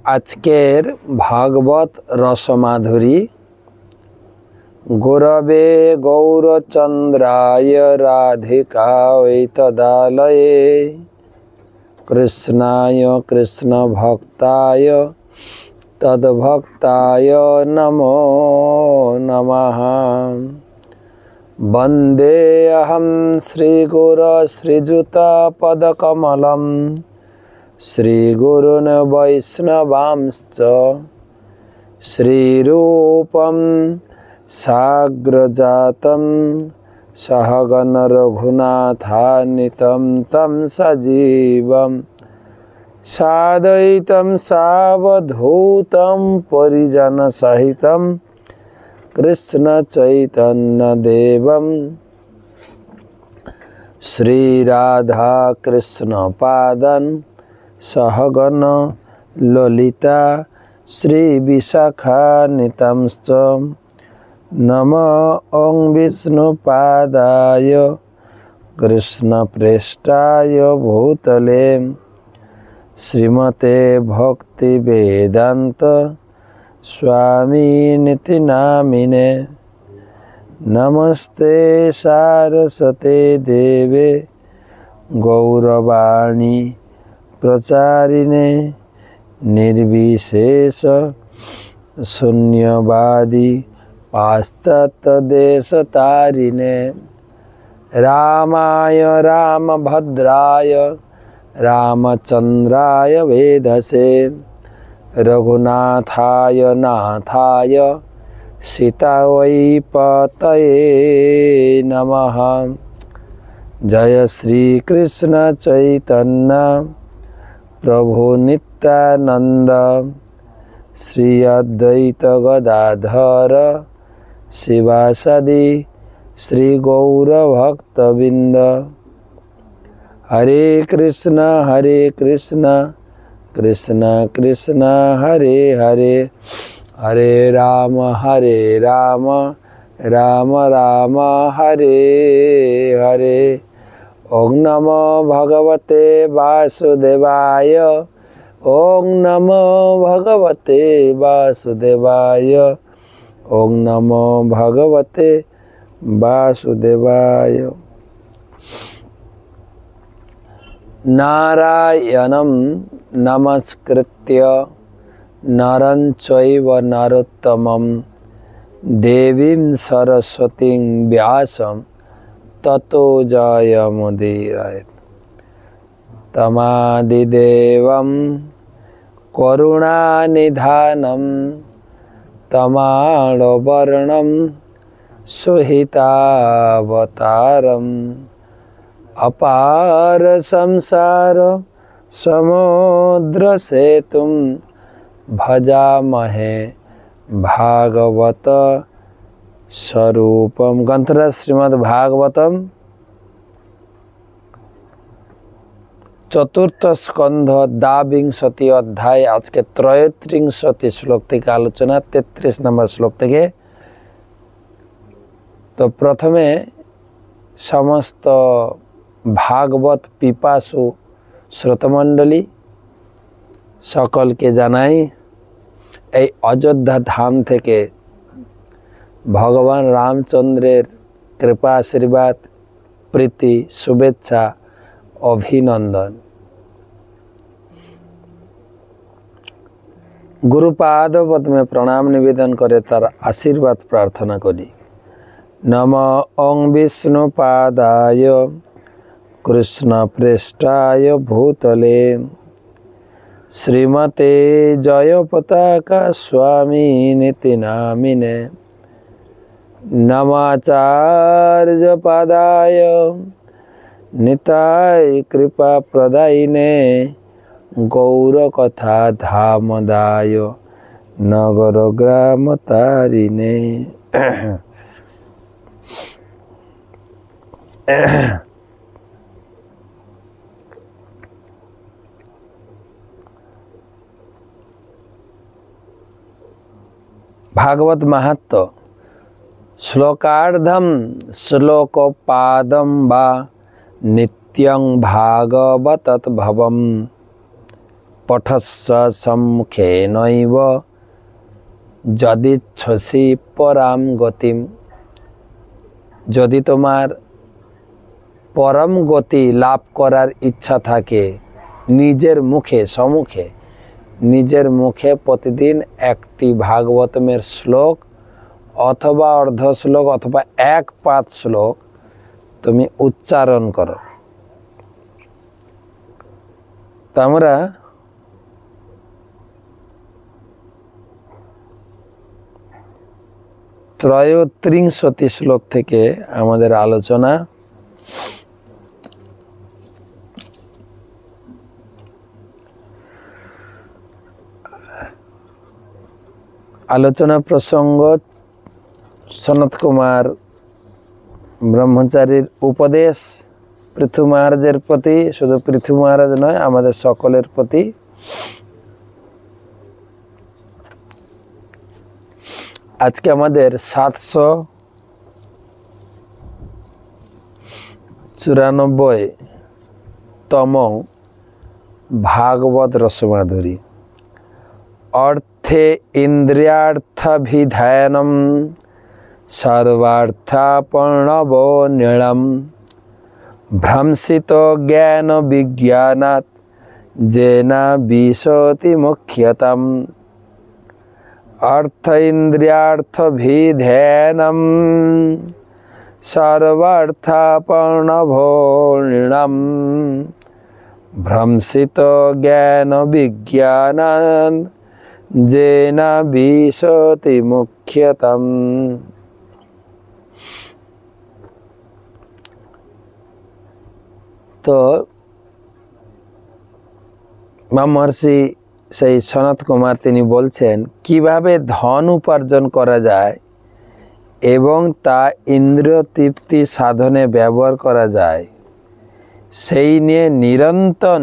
আজকের ভাগবত রসমাধুরী গুরবে গৌরচন্দ্রায় রাধিকায় তদালয়ে কৃষ্ণায় কৃষ্ণ ভক্তায় তদ্ভক্তায় নমো নমঃ। বন্দে অহং শ্রীগুরু শ্রীযুতপদকমলম শ্রীগুরুন বৈষ্ণবাংশ্চ শ্রীরূপম সাগ্রজাতম সহগণ রঘুনাথান্বিতম তম সজীবম সাদ্বৈতম সাবধূতম পরিজন সহিতম কৃষ্ণ চৈতন্য দেবম শ্রী রাধা কৃষ্ণ পাদন সহগণ ললিতা শ্রী বিশাখান্বিতম্ নমো ওং বিষ্ণুপাদায় কৃষ্ণপ্রেষ্ঠায় ভূতলে শ্রীমতে ভক্তিবেদান্ত স্বামিনিতি নামিনে। নমস্তে সারস্বতে দেবে গৌরবাণী প্রচারিণে নির্বিশেষ শূন্যবাদী পাশ্চাত্যদেশতারিণে। রামায় রামভদ্রায় রামচন্দ্রায় বেধসে রঘুনাথায় নাথায় সীতাयै পতয়ে নমঃ। জয় শ্রীকৃষ্ণ চৈতন্য প্রভু নিত্যানন্দ শ্রী অদ্বৈত গদাধর শিবাসাদি শ্রী গৌর ভক্তবৃন্দ। হরে কৃষ্ণ কৃষ্ণ কৃষ্ণ হরে হরে, হরে রাম রাম রাম হরে হরে। ওং নমো ভগবতে বাসুদেবায়, ওং নমো ভগবতে বাসুদেবায়, ওং নমো ভগবতে বাসুদেবায়। নারায়ণং নমস্কৃত্য নরং চৈব নরোত্তমং দেবীং সরস্বতীং ব্যাসং ততো জয়মুদীরয়েৎ। তমাদিদেবং করুণানিধানং তমালবর্ণং সুহিতাবতারং অপার সংসার সমুদ্র সেতুং ভজামহে ভাগবত स्वरूपम। ग्रंथ श्रीमद् भागवतम चतुर्थ स्कंध द्वाविंशति अध्याय आज के 33 श्लोक की आलोचना 33 नंबर श्लोक থেকে। तो प्रथमे समस्त भागवत पिपासु श्रोतमंडली सकल के जानाई এই অযোধ্যা ধাম থেকে भगवान रामचंद्रेर कृपा आशीर्वाद प्रीति शुभेच्छा अभिनंदन। गुरुपाद पद में प्रणाम निवेदन करे तार आशीर्वाद प्रार्थना करी। नमो ओं विष्णुपादाय कृष्ण प्रेष्ठाय भूतले श्रीमते जय पताका स्वामिनिति नामिने। नमाचार्य पदाय निताय कृपा प्रदायिने गौर कथा धामदाय नगर ग्राम तारिणे। भागवत महत्व श्लोकार्धम श्लोकोपादम वा नित्यं भागवतत भवम। পঠস্ব সম্মুখে নৈব যদিচ্ছসি পরাম গতিম। যদি তোমার পরম গতি লাভ করার ইচ্ছা থাকে, নিজের মুখে সম্মুখে নিজের মুখে প্রতিদিন একটি ভাগবতমের শ্লোক অথবা অর্ধ শ্লোক অথবা এক পাদ শ্লোক তুমি উচ্চারণ করো। তো আমরা ত্রয়োত্রিংশতি শ্লোক থেকে আমাদের আলোচনা প্রসঙ্গ সনত কুমার ব্রহ্মচারীর উপদেশ পৃথু মহারাজের প্রতি, শুধু পৃথু মহারাজ নয় আমাদের সকলের প্রতি। আজকে আমাদের 794তম ভাগবত রসমাধুরী। অর্থে ইন্দ্রিয়ার্থভিধানম সর্বার্থাপর্ণবো নিড়ম ভ্রংসিত জ্ঞান বিজ্ঞানাৎ যেনা বিশতি মুখ্যতম। অর্থ ইন্দ্রিয়ার্থভিধানম সর্বার্থাপর্ণবো নিড়ম ভ্রংসিত জ্ঞান বিজ্ঞানাৎ যেনা বিশতি মুখ্যতম। তো মহর্ষি সেই সনত কুমার তিনি বলছেন কিভাবে ধন উপার্জন করা যায় এবং তা ইন্দ্রিয় তৃপ্তি সাধনে ব্যবহার করা যায়, সেই নিয়ে নিরন্তর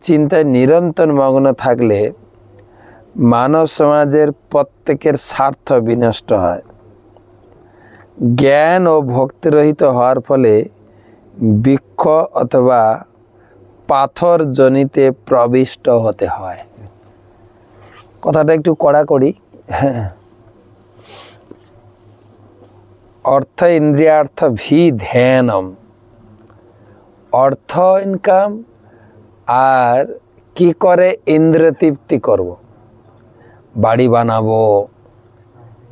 চিন্তায় নিরন্তর মগ্ন থাকলে মানব সমাজের প্রত্যেকের স্বার্থ বিনষ্ট হয়। জ্ঞান ও ভক্তিরহিত হওয়ার ফলে বৃক্ষ অথবা পাথর জনিতে প্রবিষ্ট হতে হয়। কথাটা একটু কড়াকড়ি। অর্থ ইন্দ্রিয়ার্থ ভিধানম, অর্থ ইনকাম আর কি করে ইন্দ্রিয় তৃপ্তি করব, বাড়ি বানাবো,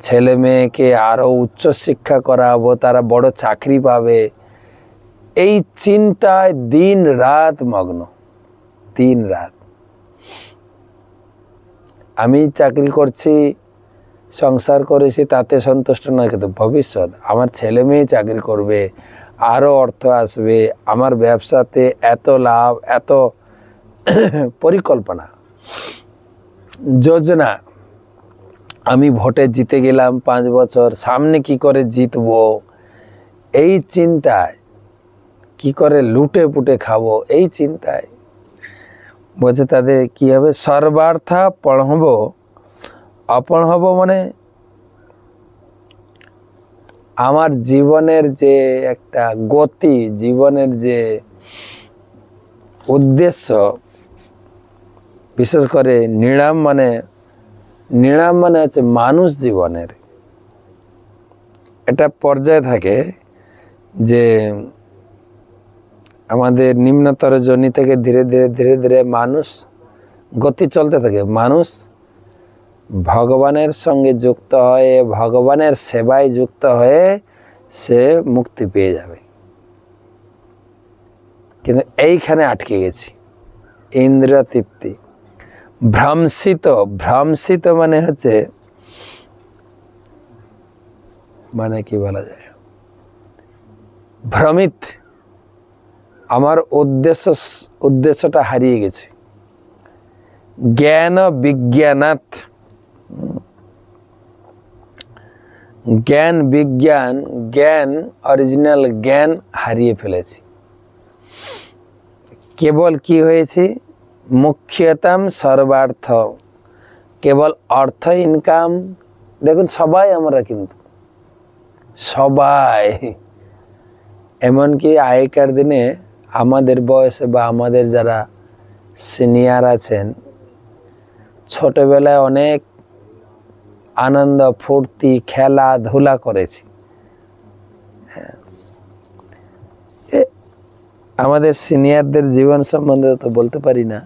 ছেলে মেয়েকে আরো উচ্চ শিক্ষা করাবো, তারা বড় চাকরি পাবে, এই চিন্তায় দিন রাত মগ্ন। দিন রাত আমি চাকরি করছি, সংসার করেছি, তাতে সন্তুষ্ট না, কিন্তু ভবিষ্যৎ আমার ছেলে মেয়ে চাকরি করবে, আরো অর্থ আসবে, আমার ব্যবসাতে এত লাভ, এত পরিকল্পনা যোজনা, আমি ভোটে জিতে গেলাম 5 বছর, সামনে কি করে জিতবো, এই চিন্তায়, কি করে লুটে পুটে খাবো, এই চিন্তায় বলছে তাদের কি হবে, সর্বার্থা পড়হব অপণ হব, মানে আমার জীবনের যে একটা গতি, জীবনের যে উদ্দেশ্য, বিশেষ করে নিড়াম মানে হচ্ছে মানুষ জীবনের এটা পর্যায়ে থাকে যে আমাদের নিম্নতর জনি থেকে ধীরে ধীরে মানুষ গতি চলতে থাকে। মানুষ ভগবানের সঙ্গে যুক্ত হয়ে, ভগবানের সেবায় যুক্ত হয়ে সে মুক্তি পেয়ে যাবে, কিন্তু এইখানে আটকে গেছি। ইন্দ্রিয় তৃপ্তি, ভ্রংসিত মানে হচ্ছে, মানে কি বলা যায়, ভ্রমিত, আমার উদ্দেশ্যটা হারিয়ে গেছে। জ্ঞান বিজ্ঞানাৎ, জ্ঞান অরিজিনাল জ্ঞান হারিয়ে ফেলেছি। কেবল কি হয়েছে, মুখ্যতম সর্বার্থ, কেবল অর্থ ইনকাম। দেখুন সবাই আমরা, কিন্তু সবাই, এমনকি আগেকার দিনে আমাদের বয়সে বা আমাদের যারা সিনিয়র আছেন, ছোটবেলায় অনেক আনন্দ ফুর্তি খেলাধুলা করেছি। আমাদের সিনিয়রদের জীবন সম্বন্ধে তো বলতে পারি না,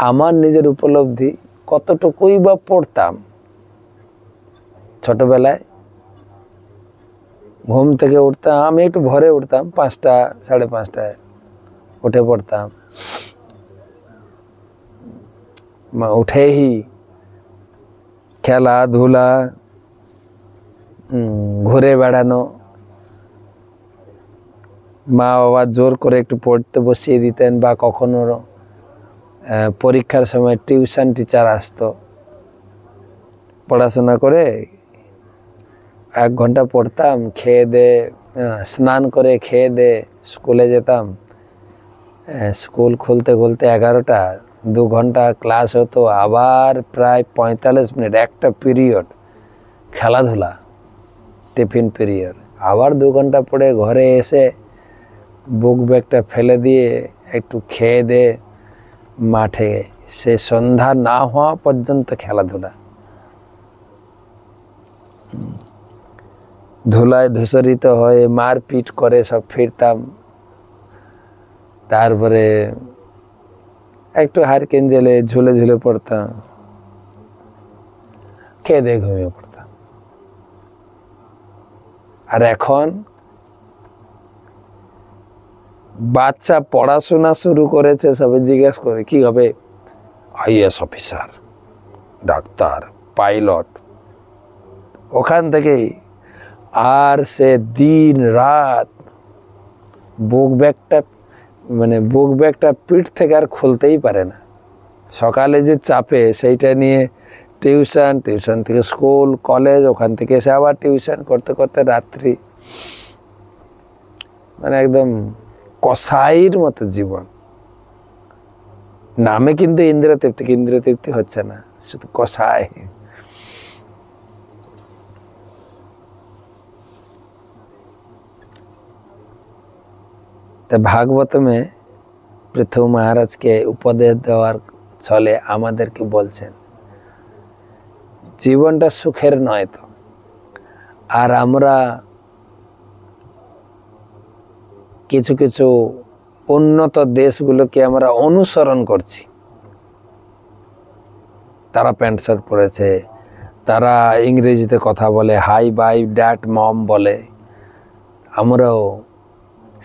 আমার নিজের উপলব্ধি কতটুকুই বা পড়তাম। ছোটবেলায় ঘুম থেকে উঠতাম, আমি একটু ভোরে উঠতাম, 5টা 5:30টায় উঠে পড়তাম। উঠেই খেলাধুলা, ঘুরে বেড়ানো, মা বাবা জোর করে একটু পড়তে বসিয়ে দিতেন, বা কখনো পরীক্ষার সময় টিউশন টিচার আসতো, পড়াশোনা করে 1 ঘন্টা পড়তাম, খেয়ে দে স্নান করে খেয়ে দে স্কুলে যেতাম। স্কুল খুলতে খুলতে 11টা, 2 ঘন্টা ক্লাস হতো, আবার প্রায় 45 মিনিট একটা পিরিয়ড খেলাধুলা, টিফিন পিরিয়ড, আবার 2 ঘন্টা পড়ে ঘরে এসে বুক ব্যাগটা ফেলে দিয়ে একটু খেয়ে দে মাঠে, সে সন্ধ্যা না হওয়া পর্যন্ত খেলাধুলা। ধুলায় ধূসরিত হয়ে মারপিট করে সব ফিরতাম। তারপরে একটু হারকেন জেলে ঝুলে ঝুলে পড়তাম, খেয়ে দিয়ে ঘুমিয়ে পড়তাম। আর এখন বাচ্চা পড়াশোনা শুরু করেছে, সবে জিজ্ঞেস করে কি হবে, আইএএস অফিসার, ডাক্তার, পাইলট, ওখান থেকেই আর সে দিন রাত বুক ব্যাগটা পিঠ থেকে আর খুলতেই পারে না। সকালে যে চাপে সেইটা নিয়ে টিউশন থেকে স্কুল কলেজ, ওখান থেকে এসে আবার টিউশন করতে করতে রাত্রি, মানে একদম কসাইর মতো জীবন। নামে কিন্তু ইন্দ্রতৃপ্তি হচ্ছে না, শুধু কসাই। ভাগবতমে পৃথু মহারাজকে উপদেশ দেওয়ার ছলে আমাদেরকে বলছেন, জীবনটা সুখের নয় তো, আর আমরা কিছু কিছু উন্নত দেশগুলোকে আমরা অনুসরণ করছি। তারা প্যান্ট শার্ট পরেছে, তারা ইংরেজিতে কথা বলে, হাই বাই ড্যাট মম বলে, আমরাও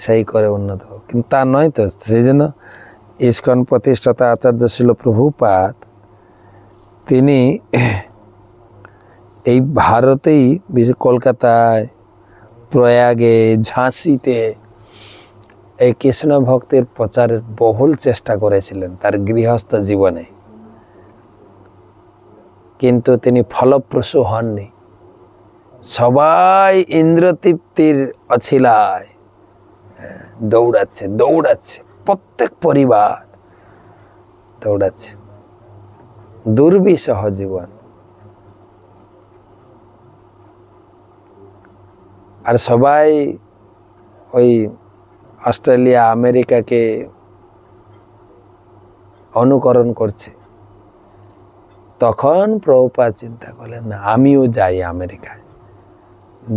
সেই করে উন্নত, কিন্তু তা নয় তো। সেই জন্য ইস্কন প্রতিষ্ঠাতা আচার্য শিল প্রভুপাদ, তিনি এই ভারতেই, বিশেষ কলকাতায়, প্রয়াগে, ঝাঁসিতে এই কৃষ্ণ ভক্তির প্রচারের বহুল চেষ্টা করেছিলেন তার গৃহস্থ জীবনে, কিন্তু তিনি ফলপ্রসূ হননি। সবাই ইন্দ্রতৃপ্তির অছিলায় দৌড়াচ্ছে, প্রত্যেক পরিবার দৌড়াচ্ছে, দুর্বিষহ জীবন। আর সবাই ওই অস্ট্রেলিয়া আমেরিকাকে অনুকরণ করছে। তখন প্রভুপাদ চিন্তা করলেন, না, আমিও যাই আমেরিকায়।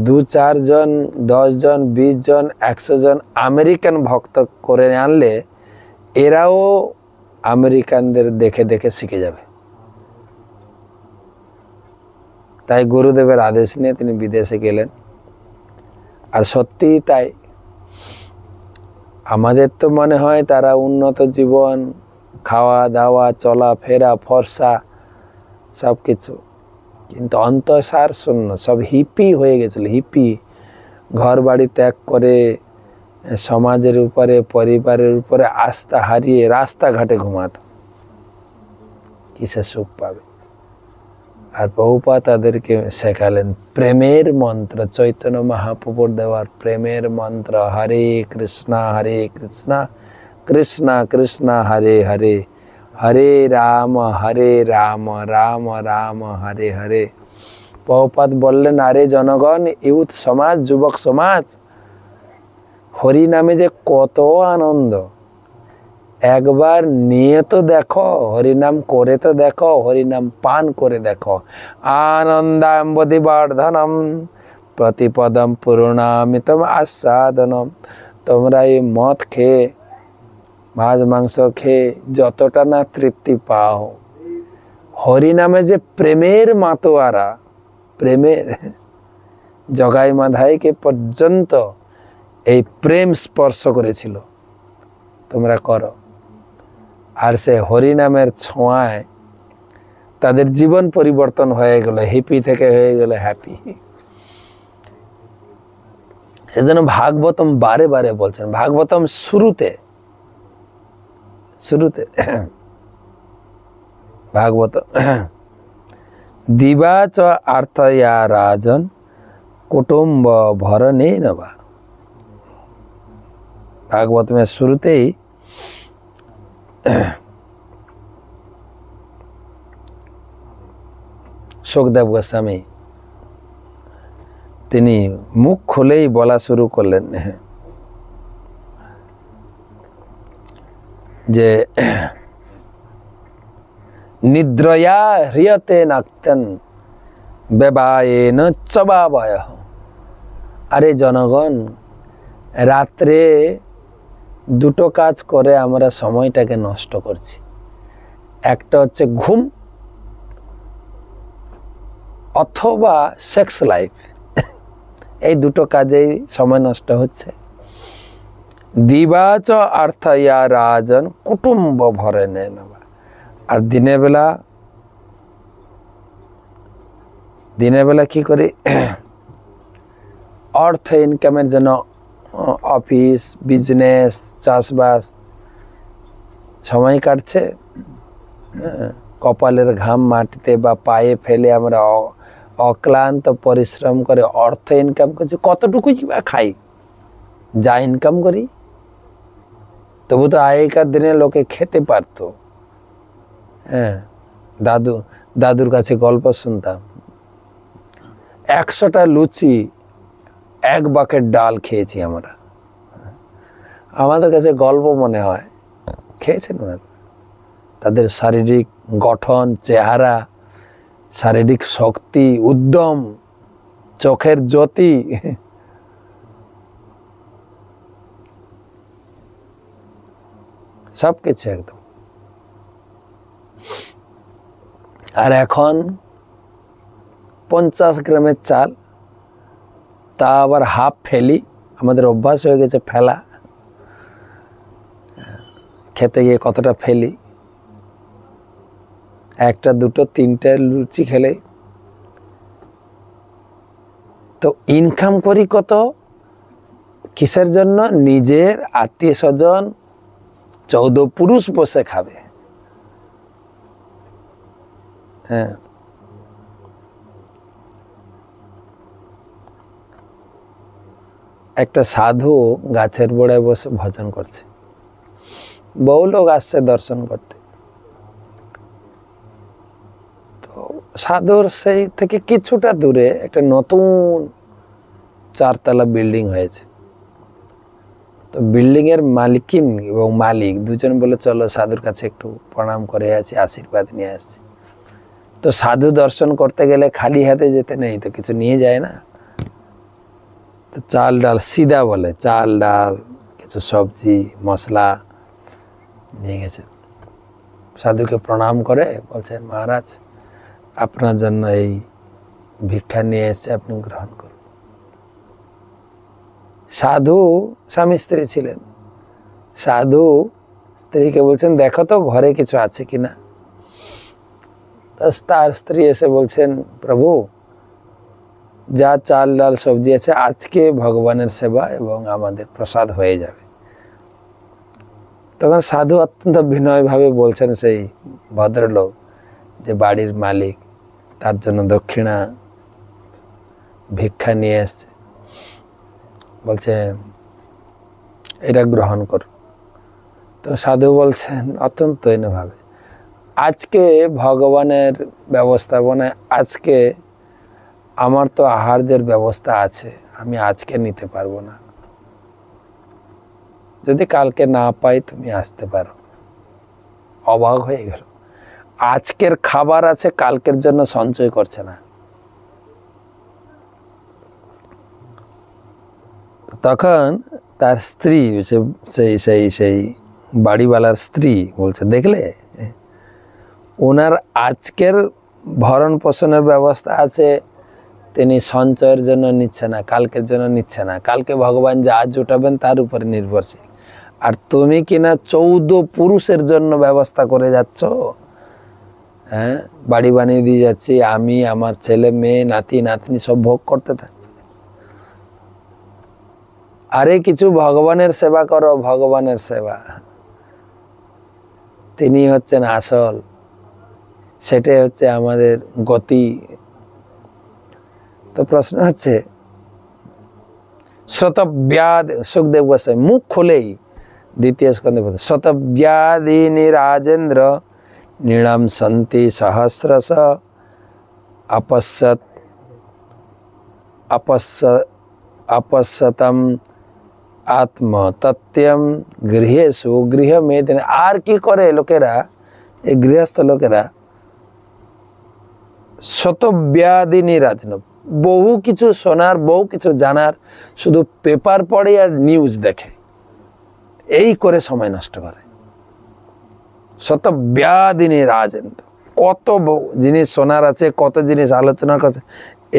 2-4 জন, 10 জন, 20 জন, 100 জন আমেরিকান ভক্ত করে আনলে এরাও আমেরিকানদের দেখে দেখে শিখে যাবে। তাই গুরুদেবের আদেশ নিয়ে তিনি বিদেশে গেলেন। আর সত্যিই তাই, আমাদের তো মনে হয় তারা উন্নত জীবন, খাওয়া দাওয়া, চলাফেরা, ফর্সা সব কিছু, কিন্তু অন্তঃসার শূন্য, সব হিপি হয়ে গেছিল। হিপি, ঘর বাড়ি ত্যাগ করে সমাজের উপরে, পরিবারের উপরে আস্থা হারিয়ে রাস্তাঘাটে ঘুমাতো, কিসে সুখ পাবে। আর প্রভুপাদ তাদেরকে শেখালেন প্রেমের মন্ত্র, চৈতন্য মহাপ্রভুর দেওয়ার প্রেমের মন্ত্র, হরে কৃষ্ণ কৃষ্ণ কৃষ্ণ হরে হরে, হরে রাম রাম রাম হরে হরে। প্রভুপাদ বললেন, আরে জনগণ, ইউথ সমাজ, যুবক সমাজ, হরি নামে যে কত আনন্দ, একবার নিয়ে তো দেখো, হরিনাম করে তো দেখো, হরিনাম পান করে দেখো। আনন্দাম্বদি বর্ধনম প্রতিপদম পূর্ণামিতম আস্বাদনম। তোমরা এই মদ খেয়ে, মাছ মাংস খেয়ে যতটা না তৃপ্তি পাও, হরিনামে যে প্রেমের মাতোয়ারা, প্রেমের জগাই মাধাইকে পর্যন্ত এই প্রেম স্পর্শ করেছিল, তোমরা করো। আর সে হরিনামের ছোঁয়ায় তাদের জীবন পরিবর্তন হয়ে গেল, হিপি থেকে হয়ে গেল হ্যাপি। সেজন্য ভাগবতম বারে বারে বলছেন, ভাগবতম শুরুতে ভাগবত দিবা চ আর্থয়া রাজন কুটুম্ব ভরণে নবা। ভাগবতমের শুরুতেই সুখদেব গোস্বামী তিনি মুখ খুলেই বলা শুরু করলেন যে নিদ্রয়া হ্রিয়তে নাক্তন বেবায়েন চবাবয়। আরে জনগণ, রাত্রে দুটো কাজ করে আমরা সময়টাকে নষ্ট করছি। একটা হচ্ছে ঘুম অথবা সেক্স লাইফ, এই দুটো কাজেই সময় নষ্ট হচ্ছে। দিবাচ অর্থয়া রাজন কুটুম্ব ভরে নেবা। আর দিনের বেলা কি করি, অর্থ ইনকামের জন্য অফিস, বিজনেস, চাষবাস সময় কাটছে। কপালের ঘাম মাটিতে বা পায়ে ফেলে আমরা অক্লান্ত পরিশ্রম করে অর্থ ইনকাম করছি। কতটুকুই বা খাই, যা ইনকাম করি, তবু তো আগেকার দিনে লোকে খেতে পারতো। হ্যাঁ, দাদুর কাছে গল্প শুনতাম, 100টা লুচি 1 বাকেট ডাল খেয়েছি আমরা। আমাদের কাছে গল্প মনে হয়, খেয়েছেন ওনারা। তাদের শারীরিক গঠন, চেহারা, শারীরিক শক্তি, উদ্যম, চোখের জ্যোতি, সবকিছু একদম। আর এখন 50 গ্রামের চাল, তা আবার হাফ ফেলি। আমাদের অভ্যাস হয়ে গেছে ফেলা, খেতে গিয়ে কতটা ফেলি। 1টা 2টো 3টে লুচি খেলে তো ইনকাম করি কত, কিসের জন্য? নিজের আত্মীয় স্বজন 14 পুরুষ বসে খাবে। হ্যাঁ, একটা সাধু গাছের গোড়ায় বসে ভজন করছে, বহু লোক আসছে দর্শন করতে। তো সাধুর সেই থেকে কিছুটা দূরে একটা নতুন 4 তলা বিল্ডিং হয়েছে। তো বিল্ডিং এর মালিকিন এবং মালিক দুজন বলে, চলো সাধুর কাছে একটু প্রণাম করে আছি, আশীর্বাদ নিয়ে আসছি। তো সাধু দর্শন করতে গেলে খালি হাতে যেতে নেই, তো কিছু নিয়ে যায় না। তো চাল ডাল, সিদা বলে, চাল ডাল, কিছু সবজি মশলা নিয়ে গেছে। সাধুকে প্রণাম করে বলছে, মহারাজ আপনার জন্য এই ভিক্ষা নিয়ে এসে, আপনি গ্রহণ করুন। সাধু স্বামী স্ত্রী ছিলেন। সাধু স্ত্রীকে বলছেন, দেখো তো ঘরে কিছু আছে কিনা। তার স্ত্রী এসে বলছেন, প্রভু যা চাল ডাল সবজি আছে, আজকে ভগবানের সেবা এবং আমাদের প্রসাদ হয়ে যাবে। তখন সাধু অত্যন্ত বিনয়ভাবে বলছেন সেই ভদ্রলোক, যে বাড়ির মালিক, তার জন্য দক্ষিণা ভিক্ষা নিয়ে এসছে, বলছে এটা গ্রহণ কর। তো সাধু বলছেন অত্যন্ত ভাবে, আজকে ভগবানের ব্যবস্থাপনায়, আজকে আমার তো আহার্যের ব্যবস্থা আছে, আমি আজকে নিতে পারবো না। যদি কালকে না পাই তুমি আসতে পারো। অবাক হয়ে গেল, আজকের খাবার আছে, কালকের জন্য সঞ্চয় করছে না। তখন তার স্ত্রী, সেই বাড়িওয়ালার স্ত্রী বলছে, দেখলে ওনার আজকের ভরণ পোষণের ব্যবস্থা আছে, তিনি সঞ্চয়ের জন্য নিচ্ছে না, কালকের জন্য নিচ্ছে না। কালকে ভগবান যা জুটাবেন তার উপরে নির্ভরশীল। আর তুমি কিনা 14 পুরুষের জন্য ব্যবস্থা করে যাচ্ছ। হ্যাঁ, বাড়ি বানিয়ে দিয়ে যাচ্ছি, আমি, আমার ছেলে মেয়ে, নাতি নাতনি সব ভোগ করতে থাকি। আরে কিছু ভগবানের সেবা করো, ভগবানের সেবা, তিনি হচ্ছেন আসল, সেটাই হচ্ছে আমাদের গতি। তো প্রশ্ন হচ্ছে, শতব্যাদ, সুখদেব গোস্বামী মুখ খুলেই দ্বিতীয় স্কন্ধে বলতে, শতব্যাদিনী রাজেন্দ্র নৃণাম সন্তি সহস্রশ আপশ্যতম আত্মতত্ত্বম গৃহেষু গৃহমেদিনী। আর কি করে লোকেরা, এই গৃহস্থ লোকেরা, শতব্যাদিনী রাজেন্দ্র, বহু কিছু শোনার, বহু কিছু জানার, শুধু পেপার পড়ে আর নিউজ দেখে, এই করে সময় নষ্ট করে। শতব্যাদিনী রাজেন্দ্র, কত জিনিস শোনার আছে, কত জিনিস আলোচনা করছে,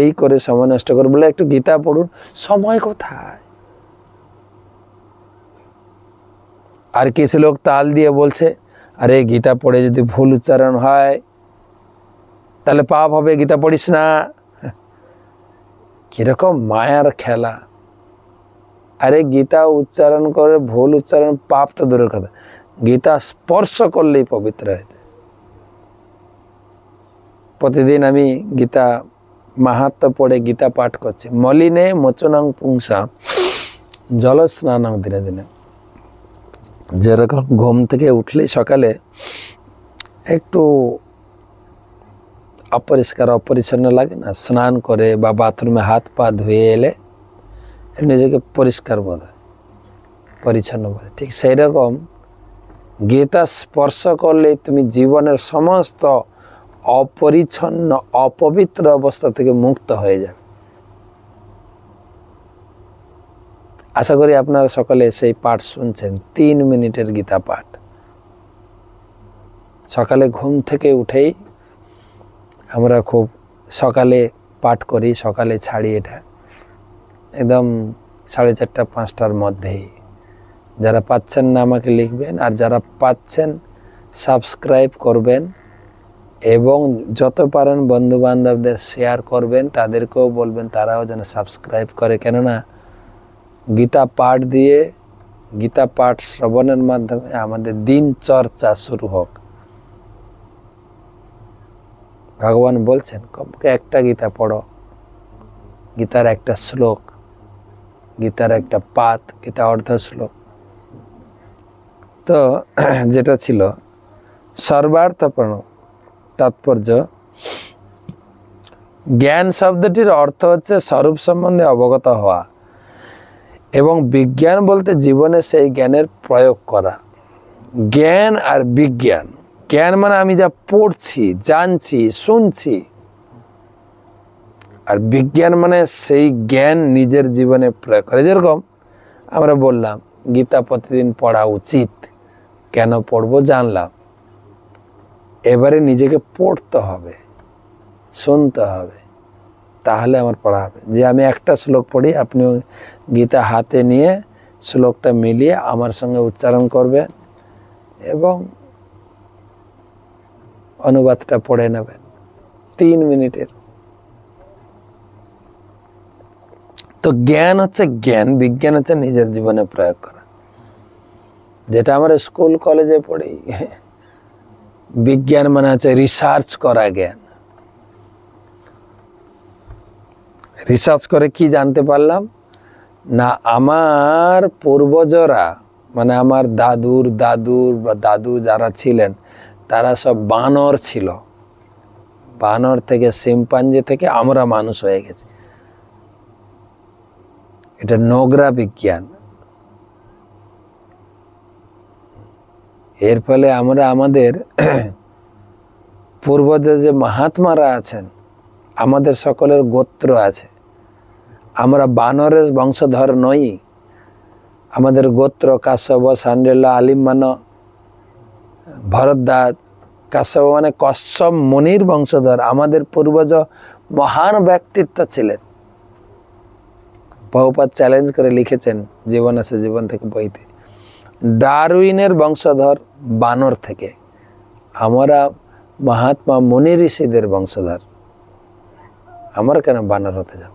এই করে সময় নষ্ট করে। বলে একটু গীতা পড়ুন, সময় কোথায়? আর কিছু লোক তাল দিয়ে বলছে, আরে গীতা পড়ে যদি ভুল উচ্চারণ হয় তাহলে পাপ হবে, গীতা পড়িস না। কিরকম মায়ার খেলা! আরে গীতা উচ্চারণ করে ভুল উচ্চারণ, পাপ তো দূরের কথা, গীতা স্পর্শ করলেই পবিত্র হয়ে যায়। প্রতিদিন আমি গীতা মাহাত্ম্য পড়ে গীতা পাঠ করছি। মলিনে মোচনাং পুংসা জলস্নানাং দিনে দিনে। যেরকম ঘুম থেকে উঠলেই সকালে একটু অপরিষ্কার অপরিচ্ছন্ন লাগে না, স্নান করে বা বাথরুমে হাত পা ধুয়ে এলে নিজেকে পরিষ্কার বোধ হয়, পরিচ্ছন্ন বোধ হয়। ঠিক সেই রকম গীতা স্পর্শ করলে তুমি জীবনের সমস্ত অপরিচ্ছন্ন অপবিত্র অবস্থা থেকে মুক্ত হয়ে যাবে। আশা করি আপনারা সকলে সেই পাঠ শুনছেন, 3 মিনিটের গীতা পাঠ। সকালে ঘুম থেকে উঠেই আমরা খুব সকালে পাঠ করি, সকালে ছাড়ি, এটা একদম 4:30 5টার মধ্যেই। যারা পাচ্ছেন না আমাকে লিখবেন, আর যারা পাচ্ছেন সাবস্ক্রাইব করবেন, এবং যত পারেন বন্ধু বান্ধবদের শেয়ার করবেন, তাদেরকেও বলবেন তারাও যেন সাবস্ক্রাইব করে। কেননা গীতা পাঠ দিয়ে, গীতা পাঠ শ্রবণের মাধ্যমে আমাদের দিন চর্চা শুরু হোক। ভগবান বলছেন কমকে একটা গীতা পড়ো, গীতার একটা শ্লোক, গীতার একটা পাত, গীতা অর্ধ শ্লোক। তো যেটা ছিল সর্বার্থপূর্ণ তাৎপর্য, জ্ঞান শব্দটির অর্থ হচ্ছে স্বরূপ সম্বন্ধে অবগত হওয়া, এবং বিজ্ঞান বলতে জীবনে সেই জ্ঞানের প্রয়োগ করা। জ্ঞান আর বিজ্ঞান, জ্ঞান মানে আমি যা পড়ছি, জানছি, শুনছি, আর বিজ্ঞান মানে সেই জ্ঞান নিজের জীবনে প্রয়োগ করে। যেরকম আমরা বললাম গীতা প্রতিদিন পড়া উচিত, কেন পড়বো জানলাম, এবারে নিজেকে পড়তে হবে, শুনতে হবে, তাহলে আমার পড়া হবে। যে আমি একটা শ্লোক পড়ি, আপনিও গীতা হাতে নিয়ে শ্লোকটা মিলিয়ে আমার সঙ্গে উচ্চারণ করবেন এবং অনুবাদটা পড়ে নেবেন 3 মিনিটের। তো জ্ঞান হচ্ছে জ্ঞান, বিজ্ঞান হচ্ছে নিজের জীবনে প্রয়োগ করা। যেটা আমরা স্কুল কলেজে পড়ি, বিজ্ঞান মানে হচ্ছে রিসার্চ করা জ্ঞান। রিসার্চ করে কি জানতে পারলাম না, আমার পূর্বজরা মানে আমার দাদুর দাদুর বা দাদু যারা ছিলেন তারা সব বানর ছিল। বানর থেকে, শিম্পাঞ্জি থেকে আমরা মানুষ হয়ে গেছি। এটা নোংরা বিজ্ঞান। এর ফলে আমরা আমাদের পূর্বজে যে মহাত্মারা আছেন, আমাদের সকলের গোত্র আছে, আমরা বানরের বংশধর নই। আমাদের গোত্র কাশ্যপ, শাণ্ডিল্য, আলিম্বান, ভরদ্বাজ। কাশ্যপ মানে কশ্যপ মুনির বংশধর। আমাদের পূর্বজ মহান ব্যক্তিত্ব ছিলেন। বহুপাত চ্যালেঞ্জ করে লিখেছেন জীবন আছে জীবন থেকে বইতে, ডারউইনের বংশধর বানর থেকে, আমরা মহাত্মা মুনি ঋষিদের বংশধর, আমরা কেন বানর হতে যাব?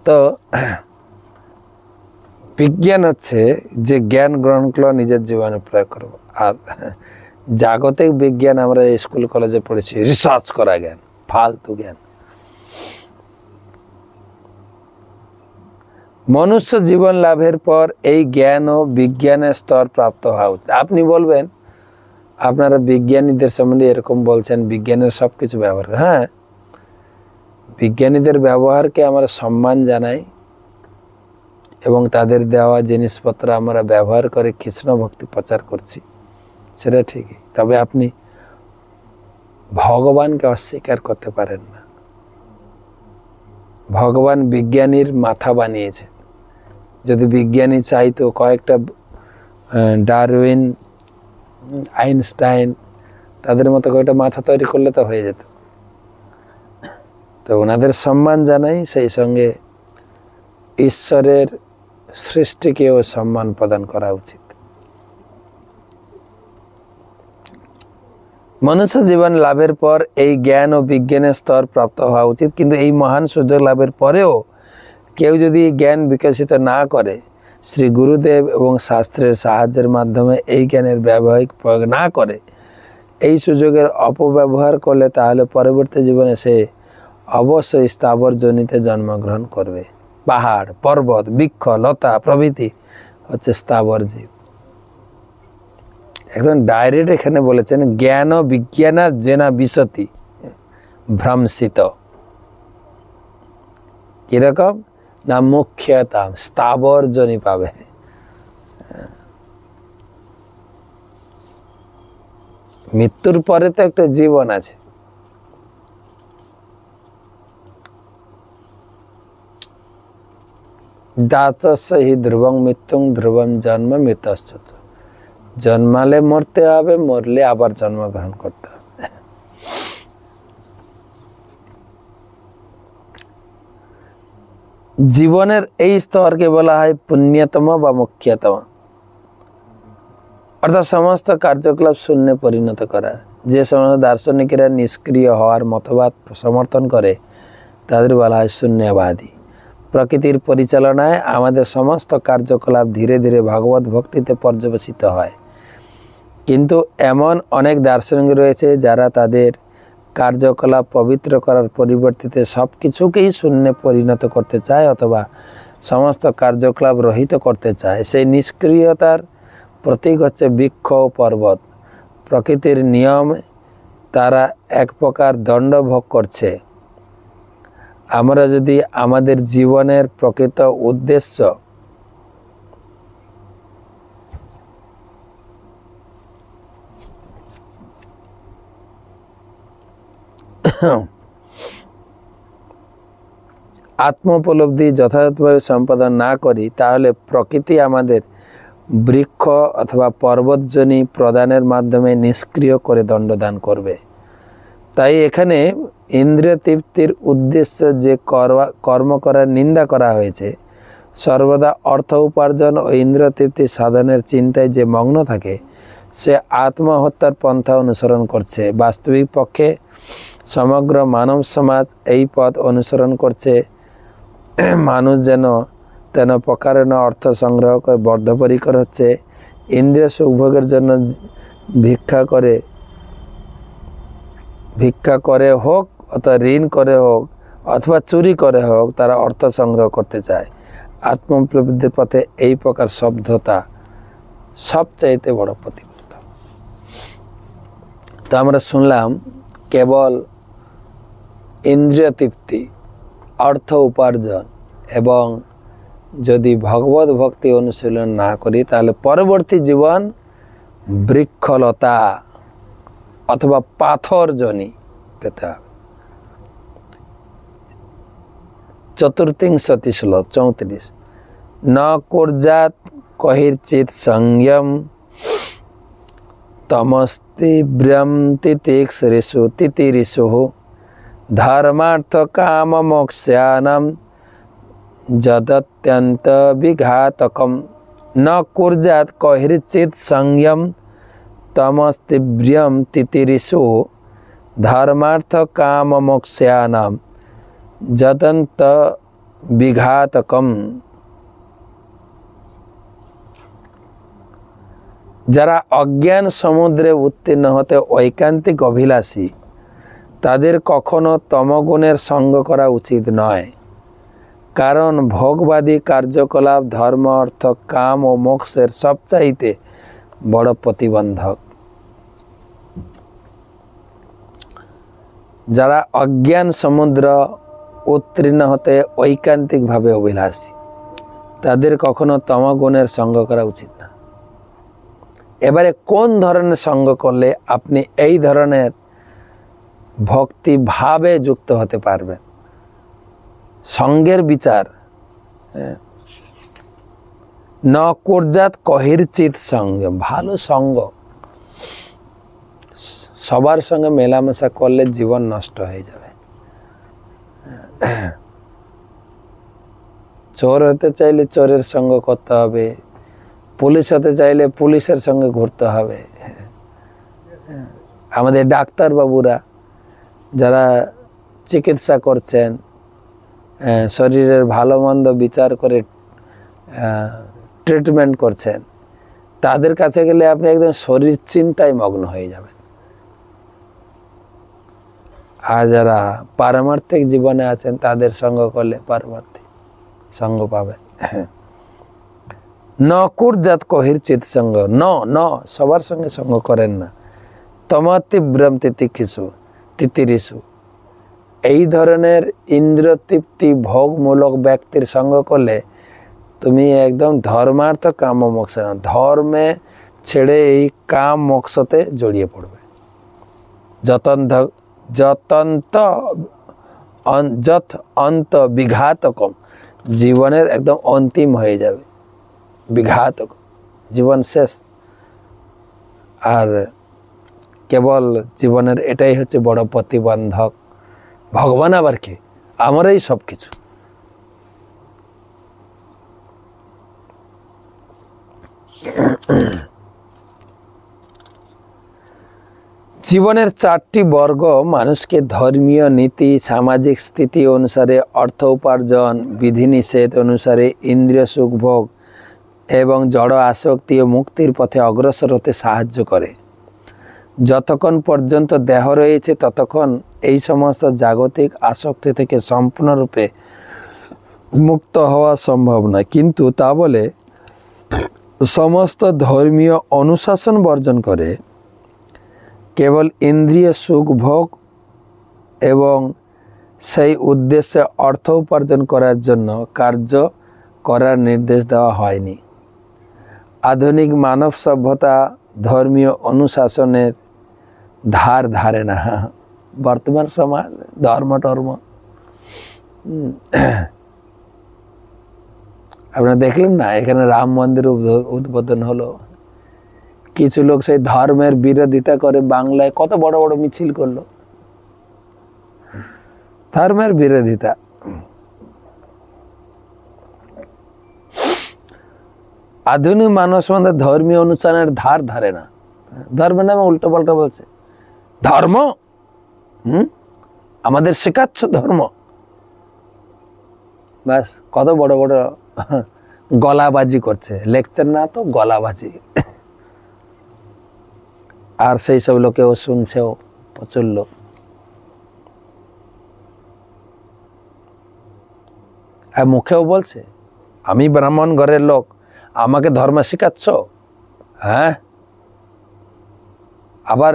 তো বিজ্ঞান হচ্ছে যে জ্ঞান গ্রহণ করলে নিজের জীবনে প্রয়োগ করব। আর জাগতিক বিজ্ঞান আমরা স্কুল কলেজে পড়েছি, রিসার্চ করা জ্ঞান, ফালতু জ্ঞান। মনুষ্য জীবন লাভের পর এই জ্ঞান ও বিজ্ঞানের স্তর প্রাপ্ত হওয়া উচিত। আপনি বলবেন আপনারা বিজ্ঞানীদের সম্বন্ধে এরকম বলছেন, বিজ্ঞানের সব কিছু ব্যবহার। হ্যাঁ, বিজ্ঞানীদের ব্যবহারকে আমরা সম্মান জানাই এবং তাদের দেওয়া জিনিসপত্র আমরা ব্যবহার করে কৃষ্ণ ভক্তি প্রচার করছি, সেটা ঠিকই। তবে আপনি ভগবানকে অস্বীকার করতে পারেন না। ভগবান বিজ্ঞানীর মাথা বানিয়েছে। যদি বিজ্ঞানী চাইতো কয়েকটা ডারউইন, আইনস্টাইন, তাদের মতো কয়েকটা মাথা তৈরি করলে তো হয়ে যেত। তো ওনাদের সম্মান জানাই, সেই সঙ্গে ঈশ্বরের সৃষ্টিকেও সম্মান প্রদান করা উচিত। মনুষ্য জীবন লাভের পর এই জ্ঞান ও বিজ্ঞানের স্তর প্রাপ্ত হওয়া উচিত। কিন্তু এই মহান সুযোগ লাভের পরেও কেউ যদি জ্ঞান বিকশিত না করে, শ্রী গুরুদেব এবং শাস্ত্রের সাহায্যের মাধ্যমে এই জ্ঞানের ব্যবহারিক প্রয়োগ না করে, এই সুযোগের অপব্যবহার করলে তাহলে পরবর্তী জীবনে সে অবশ্যই স্থাবর যোনিতে জন্মগ্রহণ করবে। পাহাড়, পর্বত, বৃক্ষ, লতা প্রভৃতি হচ্ছে স্থাবর জীব। একদম ডাইরেক্ট এখানে বলেছেন, জ্ঞান ও বিজ্ঞানা জেনা বিশতি ভ্রংসিত। কিরকম না, মুখ্যতা স্থাবর জনি পাবে। মৃত্যুর পরে তো একটা জীবন আছে। দাতস্য হি ধ্রুবং মৃত্যুং ধ্রুবম জন্ম মৃতস্য। জন্মালে মরতে হবে, মরলে আবার জন্মগ্রহণ করতে হবে। জীবনের এই স্তরকে বলা হয় পুণ্যতম বা মুখ্যতম, অর্থাৎ সমস্ত কার্যকলাপ শূন্যে পরিণত করা। যে সমস্ত দার্শনিকেরা নিষ্ক্রিয় হওয়ার মতবাদ সমর্থন করে তাদের বলা হয় শূন্যবাদী। প্রকৃতির পরিচালনায় আমাদের সমস্ত কার্যকলাপ ধীরে ধীরে ভগবত ভক্তিতে পর্যবেসিত হয়। কিন্তু এমন অনেক দার্শনিক রয়েছে যারা তাদের কার্যকলাপ পবিত্র করার পরিবর্তে সব কিছুকেই শূন্যে পরিণত করতে চায় অথবা সমস্ত কার্যকলাপ রহিত করতে চায়। সেই নিষ্ক্রিয়তার প্রতীক হচ্ছে বৃক্ষ ও পর্বত। প্রকৃতির নিয়মে তারা এক প্রকার দণ্ড ভোগ করছে। আমরা যদি আমাদের জীবনের প্রকৃত উদ্দেশ্য আত্মোপলব্ধি যথাযথভাবে সম্পাদন না করি, তাহলে প্রকৃতি আমাদের বৃক্ষ অথবা পর্বতজনী প্রদানের মাধ্যমে নিষ্ক্রিয় করে দণ্ডদান করবে। তাই এখানে ইন্দ্রিয় তৃপ্তির উদ্দেশ্যে যে কর্ম করার নিন্দা করা হয়েছে, সর্বদা অর্থ উপার্জন ও ইন্দ্রিয় তৃপ্তি সাধনের চিন্তায় যে মগ্ন থাকে সে আত্মহত্যার পন্থা অনুসরণ করছে। বাস্তবিক পক্ষে সমগ্র মানব সমাজ এই পথ অনুসরণ করছে। মানুষ যেন তেন প্রকারেণ অর্থ সংগ্রহ করে বদ্ধপরিকর হচ্ছে। ইন্দ্রিয় সুখভোগের জন্য ভিক্ষা করে হোক অথবা ঋণ করে হোক অথবা চুরি করে হোক, তারা অর্থ সংগ্রহ করতে চায়। আত্মোপলব্ধির পথে এই প্রকার স্তব্ধতা সবচাইতে বড় প্রতিবন্ধক। তো আমরা শুনলাম কেবল ইন্দ্রিয় তৃপ্তি, অর্থ উপার্জন এবং যদি ভগবত ভক্তি অনুশীলন না করি তাহলে পরবর্তী জীবন বৃক্ষলতা অথবা পাথরজনি পেতে হবে। 34 শ্লোক 34 ন কুর্যাৎ কহির্চিৎ সংযম তমস্তীব্রম তিতিরিষু ধর্মার্থ কাম মোক্ষ্যানাম যদত্যন্ত বিঘাতকম। ন কুর্যাৎ কহির্চিৎ সংযম তমস্তীব্রম তিতিরিষু ধর্মার্থ কাম মোক্ষ্যানাম যদন্ত বিঘাতকম। যারা অজ্ঞান সমুদ্রে উত্তীর্ণ হতে ঐকান্তিক অভিলাষী তাদের কখনো তমগুণের সঙ্গ করা উচিত নয়, কারণ ভোগবাদী কার্যকলাপ ধর্ম অর্থ কাম ও মোক্ষের সবচাইতে বড় প্রতিবন্ধক। যারা অজ্ঞান সমুদ্র উত্তীর্ণ হতে ঐকান্তিকভাবে অভিলাষী তাদের কখনো তমগুণের সঙ্গ করা উচিত না। এবারে কোন ধরনের সঙ্গ করলে আপনি এই ধরনের ভক্তি ভাবে যুক্ত হতে পারবেন, সঙ্গের বিচার। ন কুর্যাৎ কহির্চিৎ সঙ্গ, ভালো সঙ্গ। সবার সঙ্গে মেলামেশা করলে জীবন নষ্ট হয়ে যাবে। চোর হতে চাইলে চোরের সঙ্গ করতে হবে, পুলিশ হতে চাইলে পুলিশের সঙ্গে ঘুরতে হবে। আমাদের ডাক্তার বাবুরা যারা চিকিৎসা করছেন, শরীরের ভালো মন্দ বিচার করে ট্রিটমেন্ট করছেন, তাদের কাছে গেলে আপনি একদম শরীর চিন্তায় মগ্ন হয়ে যাবেন। আর যারা পারমার্থিক জীবনে আছেন তাদের সঙ্গ করলে পারমার্থিক সঙ্গ পাবেন। ন কুর্যাৎ কহির্চিৎ সঙ্গ, ন সবার সঙ্গে সঙ্গ করেন না। তমতীব্রম তিতিরিষু, এই ধরনের ইন্দ্রতৃপ্তি ভোগমূলক ব্যক্তির সঙ্গ করলে তুমি একদম ধর্মার্থ কাম মোক্ষ, ধর্মে ছেড়ে এই কাম মোক্ষতে জড়িয়ে পড়বে। যত অন্ত বিঘাতকম, জীবনের একদম অন্তিম হয়ে যাবে। বিঘাতক, জীবন শেষ। আর কেবল জীবনের এটাই হচ্ছে বড় প্রতিবন্ধক। ভগবান আবার কি? আমরাই সব কিছু। জীবনের 4টি বর্গ মানুষকে ধর্মীয় নীতি, সামাজিক স্থিতি অনুসারে অর্থ উপার্জন, বিধিনিষেধ অনুসারে ইন্দ্রিয় সুখভোগ এবং জড় আসক্তি ও মুক্তির পথে অগ্রসর হতে সাহায্য করে। যতক্ষণ পর্যন্ত দেহ রয়েছে ততক্ষণ এই সমস্ত জাগতিক আসক্তি থেকে সম্পূর্ণরূপে মুক্ত হওয়া সম্ভব নয়, কিন্তু তা বলে সমস্ত ধর্মীয় অনুশাসন বর্জন করে কেবল ইন্দ্রিয় সুখ ভোগ এবং সেই উদ্দেশ্যে অর্থ উপার্জন করার জন্য কার্য করার নির্দেশ দেওয়া হয়নি। আধুনিক মানব সভ্যতা ধর্মীয় অনুশাসনের ধার ধারে না। বর্তমান সমাজ ধর্ম টর্ম, আপনারা দেখলেন না, এখানে রাম মন্দির উদ্বোধন হলো, কিছু লোক সেই ধর্মের বিরোধিতা করে বাংলায় কত বড় বড় মিছিল করলো। ধর্মের বিরোধিতা। আধুনিক মানুষ আমাদের ধর্মীয় অনুষ্ঠানের ধার ধারে না। ধর্মের নামে উল্টো পাল্টা বলছে। ধর্ম আমাদের শেখাচ্ছ ধর্ম, ব্যাস কত বড় বড় গলাবাজি করছে। লেকচার না তো গলাবাজি। আর সেই সব লোকেও শুনছেও প্রচুর লোক। আর মুখেও বলছে আমি ব্রাহ্মণ ঘরের লোক, আমাকে ধর্ম শেখাচ্ছ। হ্যাঁ, আবার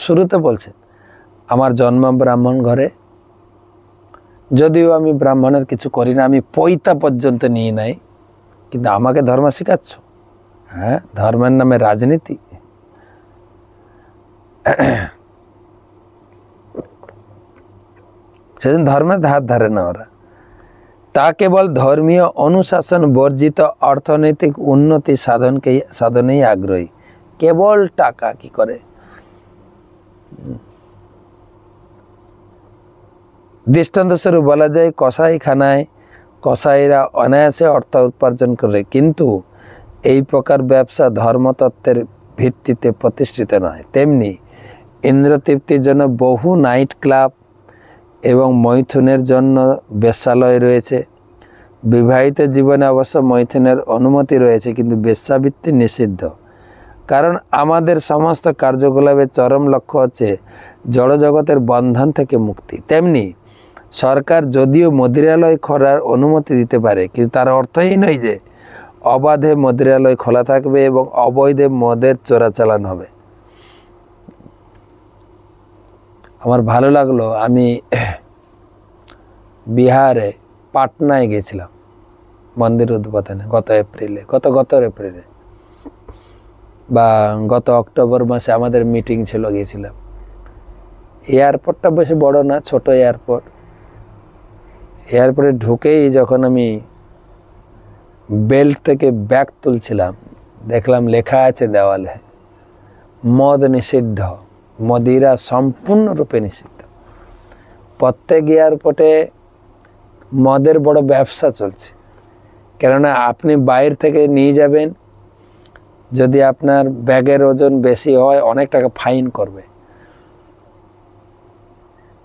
শুরুতে বলছে আমার জন্ম ব্রাহ্মণ ঘরে, যদিও আমি ব্রাহ্মণের কিছু করি না, আমি পৈতা পর্যন্ত নিয়ে নাই, কিন্তু আমাকে ধর্ম শেখাচ্ছ। হ্যাঁ, ধর্মের নামে রাজনীতি। সেদিন ধর্মের ধার ধারে না ওরা। তা কেবল ধর্মীয় অনুশাসন বর্জিত অর্থনৈতিক উন্নতি সাধনেই আগ্রহী। কেবল টাকা কি করে। দৃষ্টান্তস্বরূপ বলা যায়, কসাইখানায় কসাইরা অনায়াসে অর্থ উপার্জন করে, কিন্তু এই প্রকার ব্যবসা ধর্মতত্ত্বের ভিত্তিতে প্রতিষ্ঠিত নয়। তেমনি ইন্দ্রতৃপ্তির জন্য বহু নাইট ক্লাব এবং মৈথুনের জন্য বেশ্যালয় রয়েছে। বিবাহিত জীবনে অবশ্য মৈথুনের অনুমতি রয়েছে, কিন্তু বেশ্যাবৃত্তি নিষিদ্ধ। কারণ আমাদের সমস্ত কার্যকলাপের চরম লক্ষ্য হচ্ছে জড়জগতের বন্ধন থেকে মুক্তি। তেমনি সরকার যদিও মদিরালয় খোলার অনুমতি দিতে পারে, কিন্তু তার অর্থই নয় যে অবাধে মদিরালয় খোলা থাকবে এবং অবৈধে মদের চোরাচালান হবে। আমার ভালো লাগলো, আমি বিহারে পাটনায় গেছিলাম মন্দির উদ্বোধনে গত এপ্রিলে বা গত অক্টোবর মাসে আমাদের মিটিং ছিল, গেছিলাম। এয়ারপোর্টটা বেশি বড় না, ছোট এয়ারপোর্ট। এয়ারপোর্টে ঢুকেই যখন আমি বেল্ট থেকে ব্যাগ তুলছিলাম, দেখলাম লেখা আছে দেওয়ালে, মদ নিষিদ্ধ, মদিরা সম্পূর্ণরূপে নিষিদ্ধ। প্রত্যেক এয়ারপোর্টে মদের বড় ব্যবসা চলছে, কেননা আপনি বাইরে থেকে নিয়ে যাবেন, যদি আপনার ব্যাগের ওজন বেশি হয় অনেক টাকা ফাইন করবে,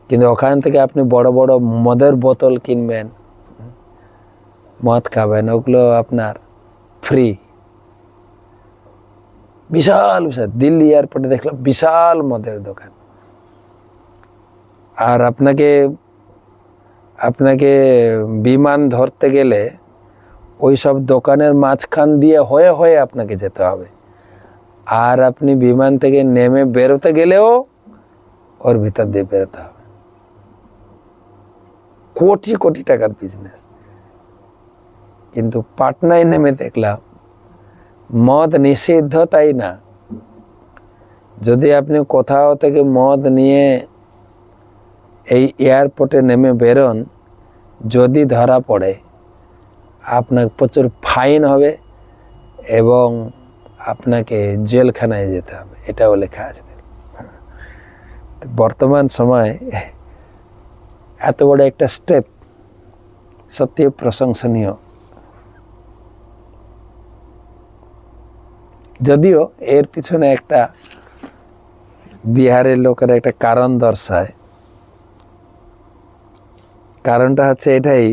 কিন্তু ওখান থেকে আপনি বড় বড় মদের বোতল কিনবেন, মদ খাবেন, ওগুলো আপনার ফ্রি। বিশাল বিশাল দিল্লি এয়ারপোর্টে দেখলাম বিশাল মদের দোকান। আর আপনাকে বিমান ধরতে গেলে ওই সব দোকানের মাঝখান দিয়ে হয়ে হয়ে আপনাকে যেতে হবে। আর আপনি বিমান থেকে নেমে বেরোতে গেলেও ওর ভিতর দিয়ে বেরোতে হবে। কোটি কোটি টাকার বিজনেস। কিন্তু পাটনায় নেমে দেখলাম মদ নিষিদ্ধ, তাই না, যদি আপনি কোথাও থেকে মদ নিয়ে এই এয়ারপোর্টে নেমে বেরোন, যদি ধরা পড়ে আপনার প্রচুর ফাইন হবে এবং আপনাকে জেলখানায় যেতে হবে, এটাও লেখা আছে। বর্তমান সময় এত বড় একটা স্টেপ সত্যি প্রশংসনীয়। যদিও এর পিছনে একটা বিহারের লোকের একটা কারণ দর্শায়। কারণটা হচ্ছে এটাই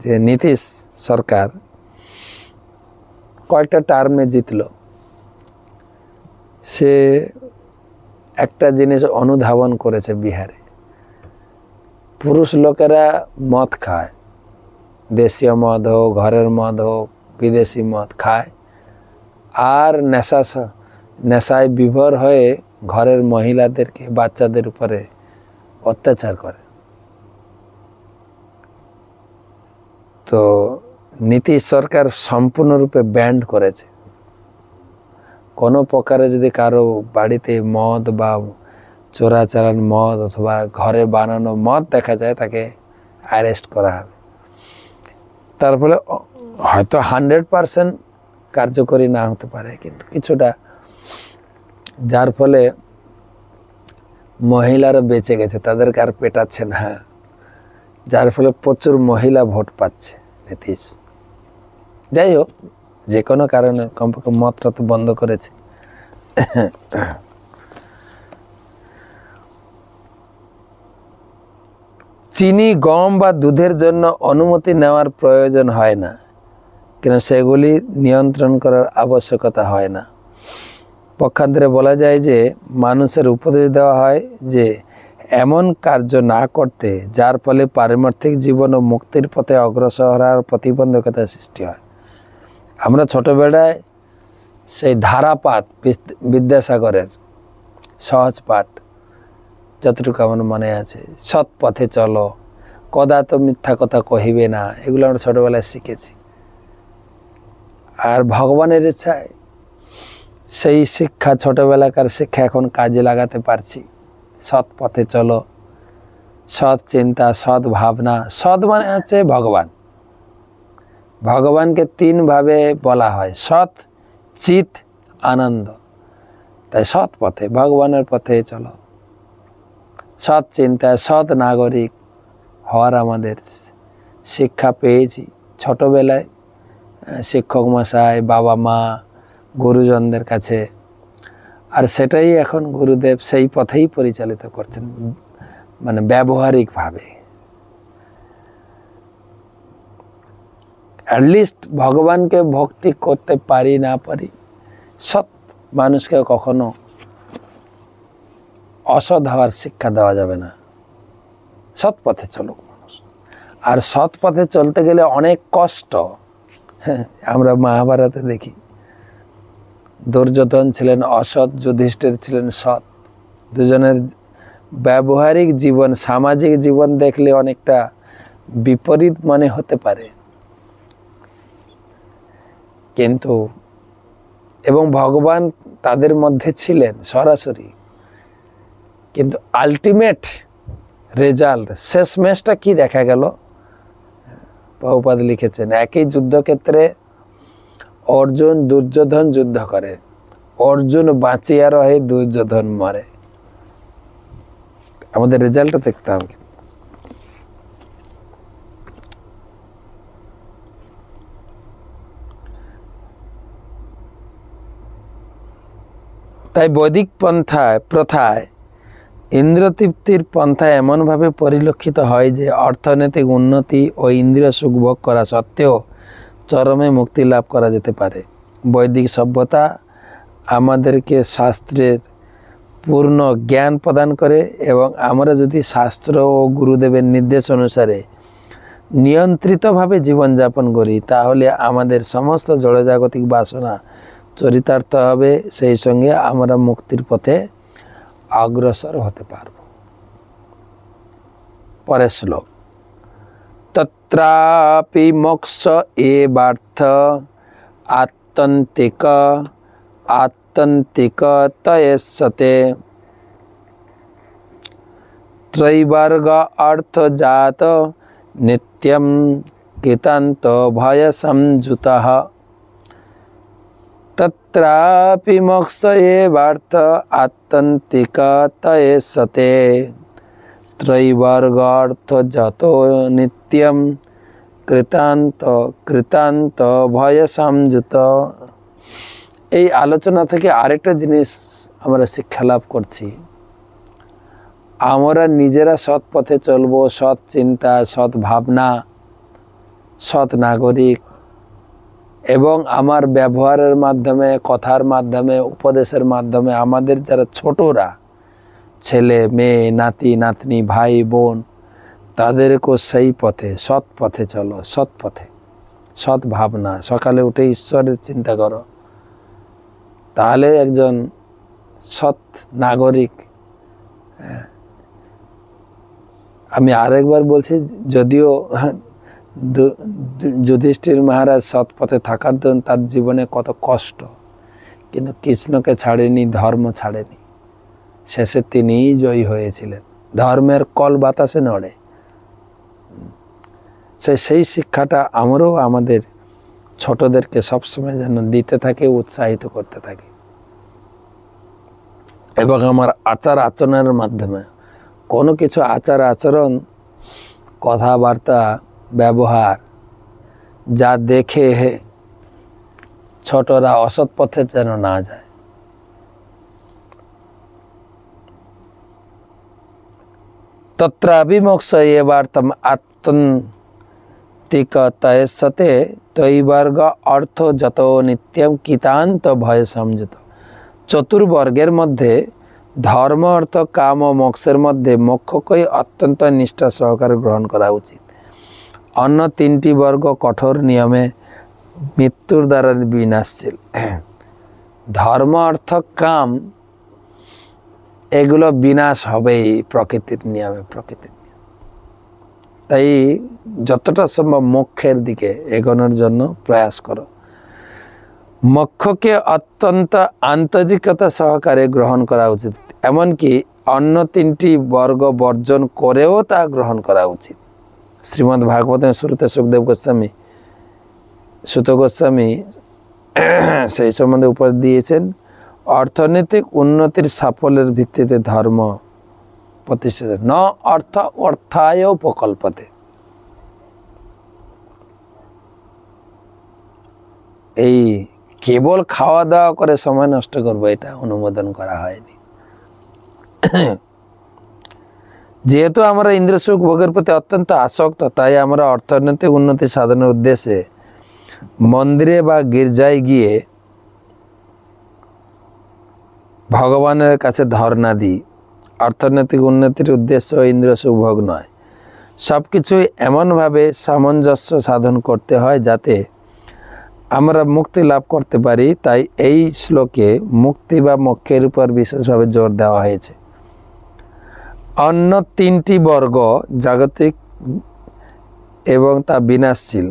যে নীতিশ সরকার কয়েকটা টার্মে জিতল, সে একটা জিনিস অনুধাবন করেছে বিহারে, পুরুষ লোকেরা মদ খায়, দেশীয় মদ হোক, ঘরের মদ হোক, বিদেশি মদ খায়, আর নেশায় বিভোর হয়ে ঘরের মহিলাদেরকে, বাচ্চাদের উপরে অত্যাচার করে। তো নীতিশ সরকার সম্পূর্ণরূপে ব্যান্ড করেছে। কোনো প্রকারে যদি কারো বাড়িতে মদ বা চোরাচালান মদ অথবা ঘরে বানানো মদ দেখা যায়, তাকে অ্যারেস্ট করা হবে। তার ফলে হয়তো 100% কার্যকরী না হতে পারে, কিন্তু কিছুটা, যার ফলে মহিলারা বেঁচে গেছে, তাদেরকে আর পেটাচ্ছে না, যার ফলে প্রচুর মহিলা ভোট পাচ্ছে নীতিশ। যাই হোক, যে কোনো কারণে কমপক্ষে মদটা তো বন্ধ করেছে। চিনি, গম বা দুধের জন্য অনুমতি নেওয়ার প্রয়োজন হয় না, কেন সেগুলি নিয়ন্ত্রণ করার আবশ্যকতা হয় না। পক্ষান্তরে বলা যায় যে মানুষের উপদেশ দেওয়া হয় যে এমন কার্য না করতে যার ফলে পারমার্থিক জীবন ও মুক্তির পথে অগ্রসর হওয়ার প্রতিবন্ধকতা সৃষ্টি হয়। আমরা ছোটবেলায় সেই ধারাপাত, বিদ্যাসাগরের সহজ পাঠ যতটুকু আমার মনে আছে, সৎ পথে চলো, কদাত মিথ্যা কথা কহিবে না, এগুলো আমরা ছোটবেলায় শিখেছি। আর ভগবানের ইচ্ছায় সেই শিক্ষা, ছোটবেলাকার শিক্ষা এখন কাজে লাগাতে পারছি। সৎ পথে চলো, সৎ চিন্তা, সৎ ভাবনা। সৎ মানে হচ্ছে ভগবান। ভগবানকে তিনভাবে বলা হয়, সৎ, চিত, আনন্দ। তাই সৎ পথে, ভগবানের পথে চলো। সৎ চিন্তা, সৎ নাগরিক হওয়ার আমাদের শিক্ষা পেয়েছি ছোটবেলায়, শিক্ষক মশাই, বাবা মা, গুরুজনদের কাছে। আর সেটাই এখন গুরুদেব সেই পথেই পরিচালিত করছেন, মানে ব্যবহারিকভাবে। অ্যাটলিস্ট ভগবানকে ভক্তি করতে পারি না পারি, সৎ মানুষকে কখনো অসৎ হওয়ার শিক্ষা দেওয়া যাবে না। সৎ পথে চলুক মানুষ। আর সৎ পথে চলতে গেলে অনেক কষ্ট। আমরা মহাভারতে দেখি, দুর্যোধন ছিলেন অসৎ, যুধিষ্ঠির ছিলেন সৎ। দুজনের ব্যবহারিক জীবন, সামাজিক জীবন দেখলে অনেকটা বিপরীত মনে হতে পারে, কিন্তু এবং ভগবান তাদের মধ্যে ছিলেন সরাসরি, কিন্তু আলটিমেট রেজাল্ট, শেষমেশটা কি দেখা গেল? প্রভুপাদ লিখেছেন, একই যুদ্ধক্ষেত্রে অর্জুন দুর্যোধন যুদ্ধ করে, অর্জুন বাঁচিয়া রহে, দুর্যোধন মরে। আমাদের রেজাল্টটা দেখতে হবে। তাই বৈদিক প্রথায় ইন্দ্রতৃপ্তির পন্থা এমনভাবে পরিলক্ষিত হয় যে অর্থনৈতিক উন্নতি ও ইন্দ্রিয় সুখ ভোগ করা সত্ত্বেও চরমে মুক্তি লাভ করা যেতে পারে। বৈদিক সভ্যতা আমাদেরকে শাস্ত্রের পূর্ণ জ্ঞান প্রদান করে, এবং আমরা যদি শাস্ত্র ও গুরুদেবের নির্দেশ অনুসারে নিয়ন্ত্রিতভাবে জীবনযাপন করি, তাহলে আমাদের সমস্ত জড়জাগতিক বাসনা চরিতার্থ হবে, সেই সঙ্গে আমরা মুক্তির পথে অগ্রসর হতে পারব। পরের শ্লোক, তত্রাপি মোক্ষ এবার্থ আত্যন্তিক তয়েসতে ত্রৈবর্গ অর্থজাত নিত্যম কৃতান্ত ভয় সংযুতঃ। তত্রাপি মোক্ষ এবার্থ আত্যন্তিক তয়েসতে ত্রৈবর্গ অর্থজাত নিত্যম কৃতান্ত ভয় সংযুত। এই আলোচনা থেকে আরেকটা জিনিস আমরা শিক্ষা লাভ করছি, আমরা নিজেরা সৎ পথে চলবো, সৎ চিন্তা, সৎ ভাবনা, সৎ নাগরিক, এবং আমার ব্যবহারের মাধ্যমে, কথার মাধ্যমে, উপদেশের মাধ্যমে আমাদের যারা ছোটরা, ছেলে মেয়ে, নাতি নাতনি, ভাই বোন, তাদেরকেও সেই পথে, সৎ পথে চলো। সৎ পথে, সৎ ভাবনা, সকালে উঠে ঈশ্বরের চিন্তা করো, তাহলে একজন সৎ নাগরিক। আমি আরেকবার বলছি, যদিও যুধিষ্ঠির মহারাজ সৎ পথে থাকার জন্য তার জীবনে কত কষ্ট, কিন্তু কৃষ্ণকে ছাড়েনি, ধর্ম ছাড়েনি, শেষে তিনিই জয়ী হয়েছিলেন। ধর্মের কল বাতাসে নড়ে। সেই শিক্ষাটা আমরাও আমাদের ছোটদেরকে সবসময় যেন দিতে থাকি, উৎসাহিত করতে থাকি, এবং আমার আচার আচরণের মাধ্যমে, কোনো কিছু আচার আচরণ, কথাবার্তা, ব্যবহার যা দেখে ছোটরা অসৎ পথে যেন না যায়। তত্রাপি মোক্ষ এবার্থম আত্যন্তিক তয়েসতে ত্রৈবর্গ অর্থ যত নিত্যম কৃতান্ত ভয় সংযুত। চতুর্বর্গের মধ্যে ধর্ম, অর্থ, কাম ও মোক্ষের মধ্যে মোক্ষকেই অত্যন্ত নিষ্ঠা সহকারে গ্রহণ করা উচিত। অন্য তিনটি বর্গ কঠোর নিয়মে মৃত্যুর দ্বারা বিনাশশীল। ধর্ম, অর্থ, কাম এগুলো বিনাশ হবেই প্রকৃতির নিয়মে, প্রকৃতির নিয়ম। তাই যতটা সম্ভব মোক্ষের দিকে এগোনোর জন্য প্রয়াস করো। মোক্ষকে অত্যন্ত আন্তরিকতা সহকারে গ্রহণ করা উচিত, এমনকি অন্য তিনটি বর্গ বর্জন করেও তা গ্রহণ করা উচিত। শ্রীমদ্ ভাগবতের শুরুতে সুখদেব গোস্বামী সুত গোস্বামী সেই সম্বন্ধে উপদেশ দিয়েছেন, অর্থনৈতিক উন্নতির সাফল্যের ভিত্তিতে ধর্ম প্রতিষ্ঠিত, ন অর্থ অর্থায় প্রকল্পতে। এই কেবল খাওয়া দাওয়া করে সময় নষ্ট করবো, এটা অনুমোদন করা হয়নি। যেহেতু আমরা ইন্দ্রিয় সুখ ভোগের প্রতি অত্যন্ত আসক্ত, তাই আমরা অর্থনৈতিক উন্নতি সাধনের উদ্দেশ্যে মন্দিরে বা গির্জায় গিয়ে ভগবানের কাছে ধর্ণা দিই। অর্থনৈতিক উন্নতির উদ্দেশ্য ইন্দ্রিয় সুখ ভোগ নয়, সব কিছুই এমনভাবে সামঞ্জস্য সাধন করতে হয় যাতে আমরা মুক্তি লাভ করতে পারি। তাই এই শ্লোকে মুক্তি বা মোক্ষের উপর বিশেষভাবে জোর দেওয়া হয়েছে। অন্য তিনটি বর্গ জাগতিক এবং তা বিনাশশীল।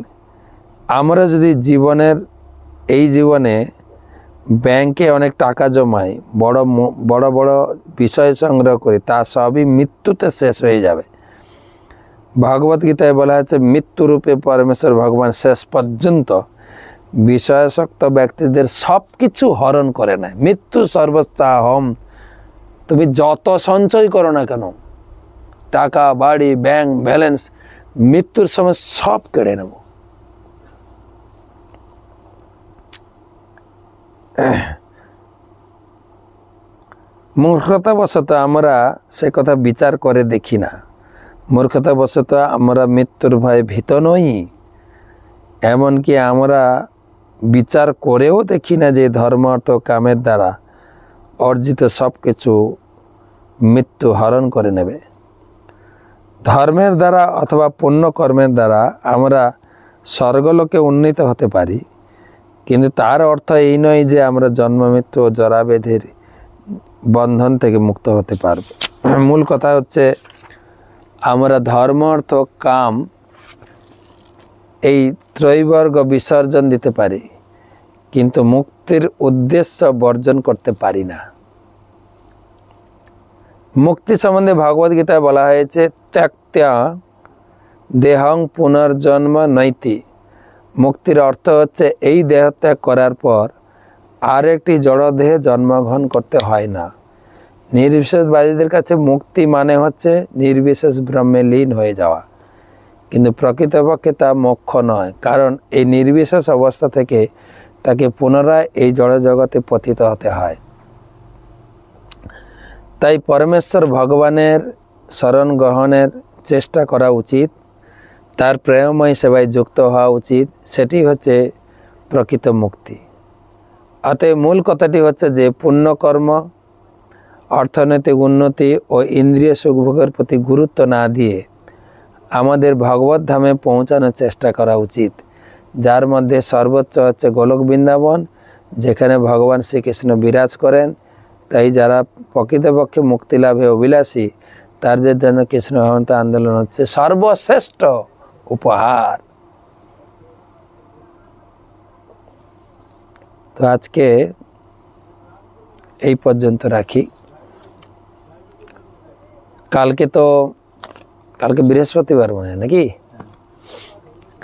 আমরা যদি এই জীবনে ব্যাংকে অনেক টাকা জমাই, বড় বড় বিষয় সংগ্রহ করি, তা সবই মৃত্যুতে শেষ হয়ে যাবে। ভগবত গীতায় বলা হয়েছে, মৃত্যুরূপে পরমেশ্বর ভগবান শেষ পর্যন্ত বিষয়াসক্ত ব্যক্তিদের সব কিছু হরণ করে নেয়। মৃত্যু সর্বস্যাহম। তুমি যত সঞ্চয় করো না কেন, টাকা, বাড়ি, ব্যাংক ব্যালেন্স, মৃত্যুর সময় সব কেড়ে নেব। মূর্খতাবশত আমরা সে কথা বিচার করে দেখি না। মূর্খতাবশত আমরা মৃত্যুর ভয়ে ভীত নই, এমনকি আমরা বিচার করেও দেখি না যে ধর্ম অর্থ কামের দ্বারা অর্জিত সব কিছু মৃত্যু হরণ করে নেবে। ধর্মের দ্বারা অথবা পুণ্য কর্মের দ্বারা আমরা স্বর্গলোকে উন্নীত হতে পারি, কিন্তু তার অর্থ এই নয় যে আমরা জন্ম মৃত্যু ও জরাব্যাধির বন্ধন থেকে মুক্ত হতে পারব। মূল কথা হচ্ছে, আমরা ধর্ম অর্থ কাম এই ত্রৈবর্গ বিসর্জন দিতে পারি, কিন্তু মুক্তির উদ্দেশ্য বর্জন করতে পারি না। মুক্তি সম্বন্ধে ভগবদ্গীতায় বলা হয়েছে, ত্যক্ত্যা দেহং পুনর্জন্ম নৈতি। মুক্তির অর্থ হচ্ছে এই দেহ ত্যাগ করার পর আর একটি জড়দেহে জন্মগ্রহণ করতে হয় না। নির্বিশেষবাদীদের কাছে মুক্তি মানে হচ্ছে নির্বিশেষ ব্রহ্মে লীন হয়ে যাওয়া, কিন্তু প্রকৃতপক্ষে তা মোক্ষ নয়, কারণ এই নির্বিশেষ অবস্থা থেকে তাকে পুনরায় এই জড় জগতে পতিত হতে হয়। তাই পরমেশ্বর ভগবানের শরণ গ্রহণের চেষ্টা করা উচিত, তার প্রেমময় সেবায় যুক্ত হওয়া উচিত। সেটি হচ্ছে প্রকৃত মুক্তি। অতএব মূল কথাটি হচ্ছে যে পুণ্যকর্ম, অর্থনৈতিক উন্নতি ও ইন্দ্রিয় সুখভোগের প্রতি গুরুত্ব না দিয়ে আমাদের ভগবত ধামে পৌঁছানোর চেষ্টা করা উচিত, যার মধ্যে সর্বোচ্চ হচ্ছে গোলক বৃন্দাবন, যেখানে ভগবান শ্রীকৃষ্ণ বিরাজ করেন। তাই যারা প্রকৃতপক্ষে মুক্তি লাভে অভিলাষী, তাদের জন্য কৃষ্ণ ভক্তি আন্দোলন হচ্ছে সর্বশ্রেষ্ঠ উপহার। তো আজকে এই পর্যন্ত রাখি। কালকে বৃহস্পতিবার মনে হয় নাকি?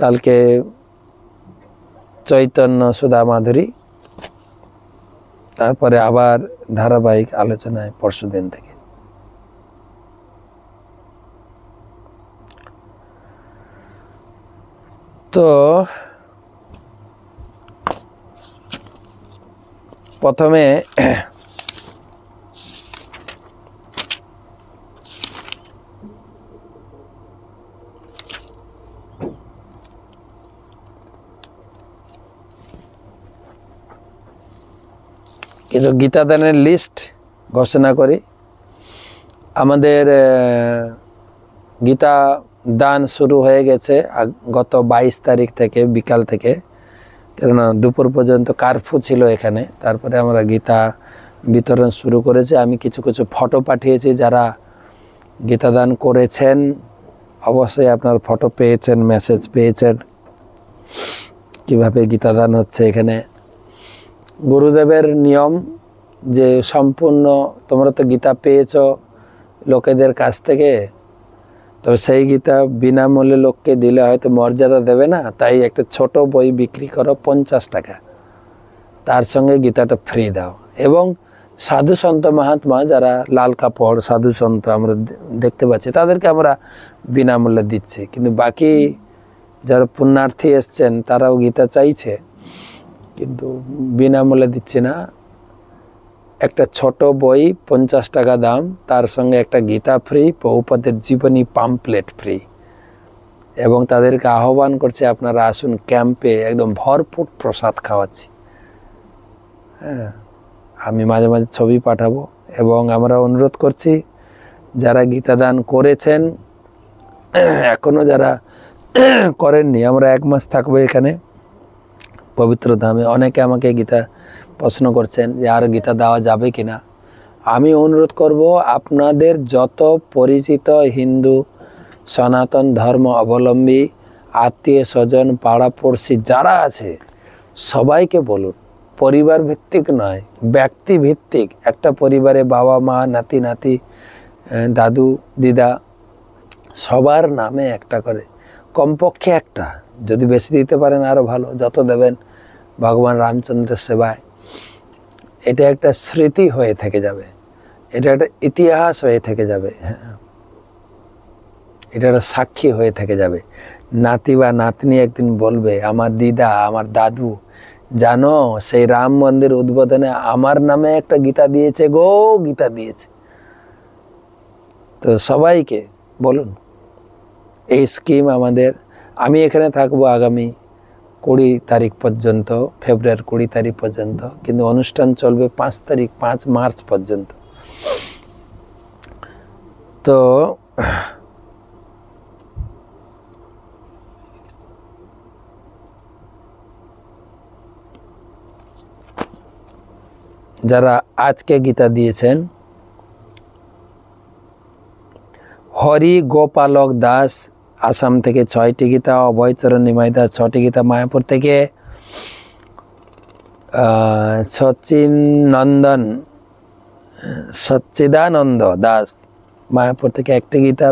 কালকে চৈতন্য সুধা মাধুরী, তারপরে আবার ধারাবাহিক আলোচনায় পরশুদিন থেকে। তো প্রথমে কিছু গীতাদানের লিস্ট ঘোষণা করি। আমাদের গীতা দান শুরু হয়ে গেছে গত 22 তারিখ থেকে, বিকাল থেকে, কেননা দুপুর পর্যন্ত কারফিউ ছিল এখানে। তারপরে আমরা গীতা বিতরণ শুরু করেছি। আমি কিছু ফটো পাঠিয়েছি, যারা গীতা দান করেছেন অবশ্যই আপনার ফটো পেয়েছেন, মেসেজ পেয়েছেন কিভাবে গীতা দান হচ্ছে এখানে। গুরুদেবের নিয়ম যে সম্পূর্ণ তোমরা তো গীতা পেয়েছ লোকেদের কাছ থেকে, তবে সেই গীতা বিনামূল্যে লোককে দিলে হয়তো মর্যাদা দেবে না, তাই একটা ছোট বই বিক্রি করো 50 টাকা, তার সঙ্গে গীতাটা ফ্রি দাও। এবং সাধু সন্ত মহাত্মা যারা লাল কাপড় সাধু সন্ত আমরা দেখতে পাচ্ছি তাদেরকে আমরা বিনামূল্যে দিচ্ছি, কিন্তু বাকি যারা পুণ্যার্থী এসছেন তারাও গীতা চাইছে, কিন্তু বিনামূল্যে দিচ্ছি না। একটা ছোট বই 50 টাকা দাম, তার সঙ্গে একটা গীতা ফ্রি, প্রভুপাদের জীবনী পাম্পলেট ফ্রি। এবং তাদেরকে আহ্বান করছে আপনারা আসুন ক্যাম্পে, একদম ভরপুর প্রসাদ খাওয়াচ্ছি। হ্যাঁ, আমি মাঝে মাঝে ছবি পাঠাবো। এবং আমরা অনুরোধ করছি যারা গীতা দান করেছেন, এখনও যারা করেননি, আমরা 1 মাস থাকবো এখানে পবিত্র ধামে। অনেকে আমাকে গীতা প্রশ্ন করছেন যে আর গীতা দেওয়া যাবে কি না। আমি অনুরোধ করব আপনাদের যত পরিচিত হিন্দু সনাতন ধর্ম অবলম্বী আত্মীয় স্বজন পাড়াপড়শি যারা আছে সবাইকে বলুন, পরিবার ভিত্তিক নয়, ব্যক্তি ভিত্তিক। একটা পরিবারে বাবা মা নাতি নাতি দাদু দিদা সবার নামে একটা করে, কমপক্ষে একটা, যদি বেশি দিতে পারেন আরও ভালো, যত দেবেন ভগবান রামচন্দ্রের সেবায়। এটা একটা স্মৃতি হয়ে থেকে যাবে, এটা একটা ইতিহাস হয়ে থেকে যাবে। হ্যাঁ, এটা একটা সাক্ষী হয়ে থেকে যাবে। নাতি বা নাতনি একদিন বলবে আমার দিদা আমার দাদু জানো সেই রাম মন্দির উদ্বোধনে আমার নামে একটা গীতা দিয়েছে গো, গীতা দিয়েছে। তো সবাইকে বলুন এই স্কিম আমাদের। আমি এখানে থাকবো আগামী 20 তারিখ পর্যন্ত, ফেব্রুয়ারি 20 তারিখ পর্যন্ত, কিন্তু অনুষ্ঠান চলবে 5 মার্চ পর্যন্ত। তো যারা আজকে গীতা দিয়েছেন, হরি গোপালক দাস আসাম থেকে 6টি গীতা, অভয়চরণ নিমাই দাস 6টি গীতা, মায়াপুর থেকে সচ্চিদানন্দ দাস মায়াপুর থেকে 1টি গীতা,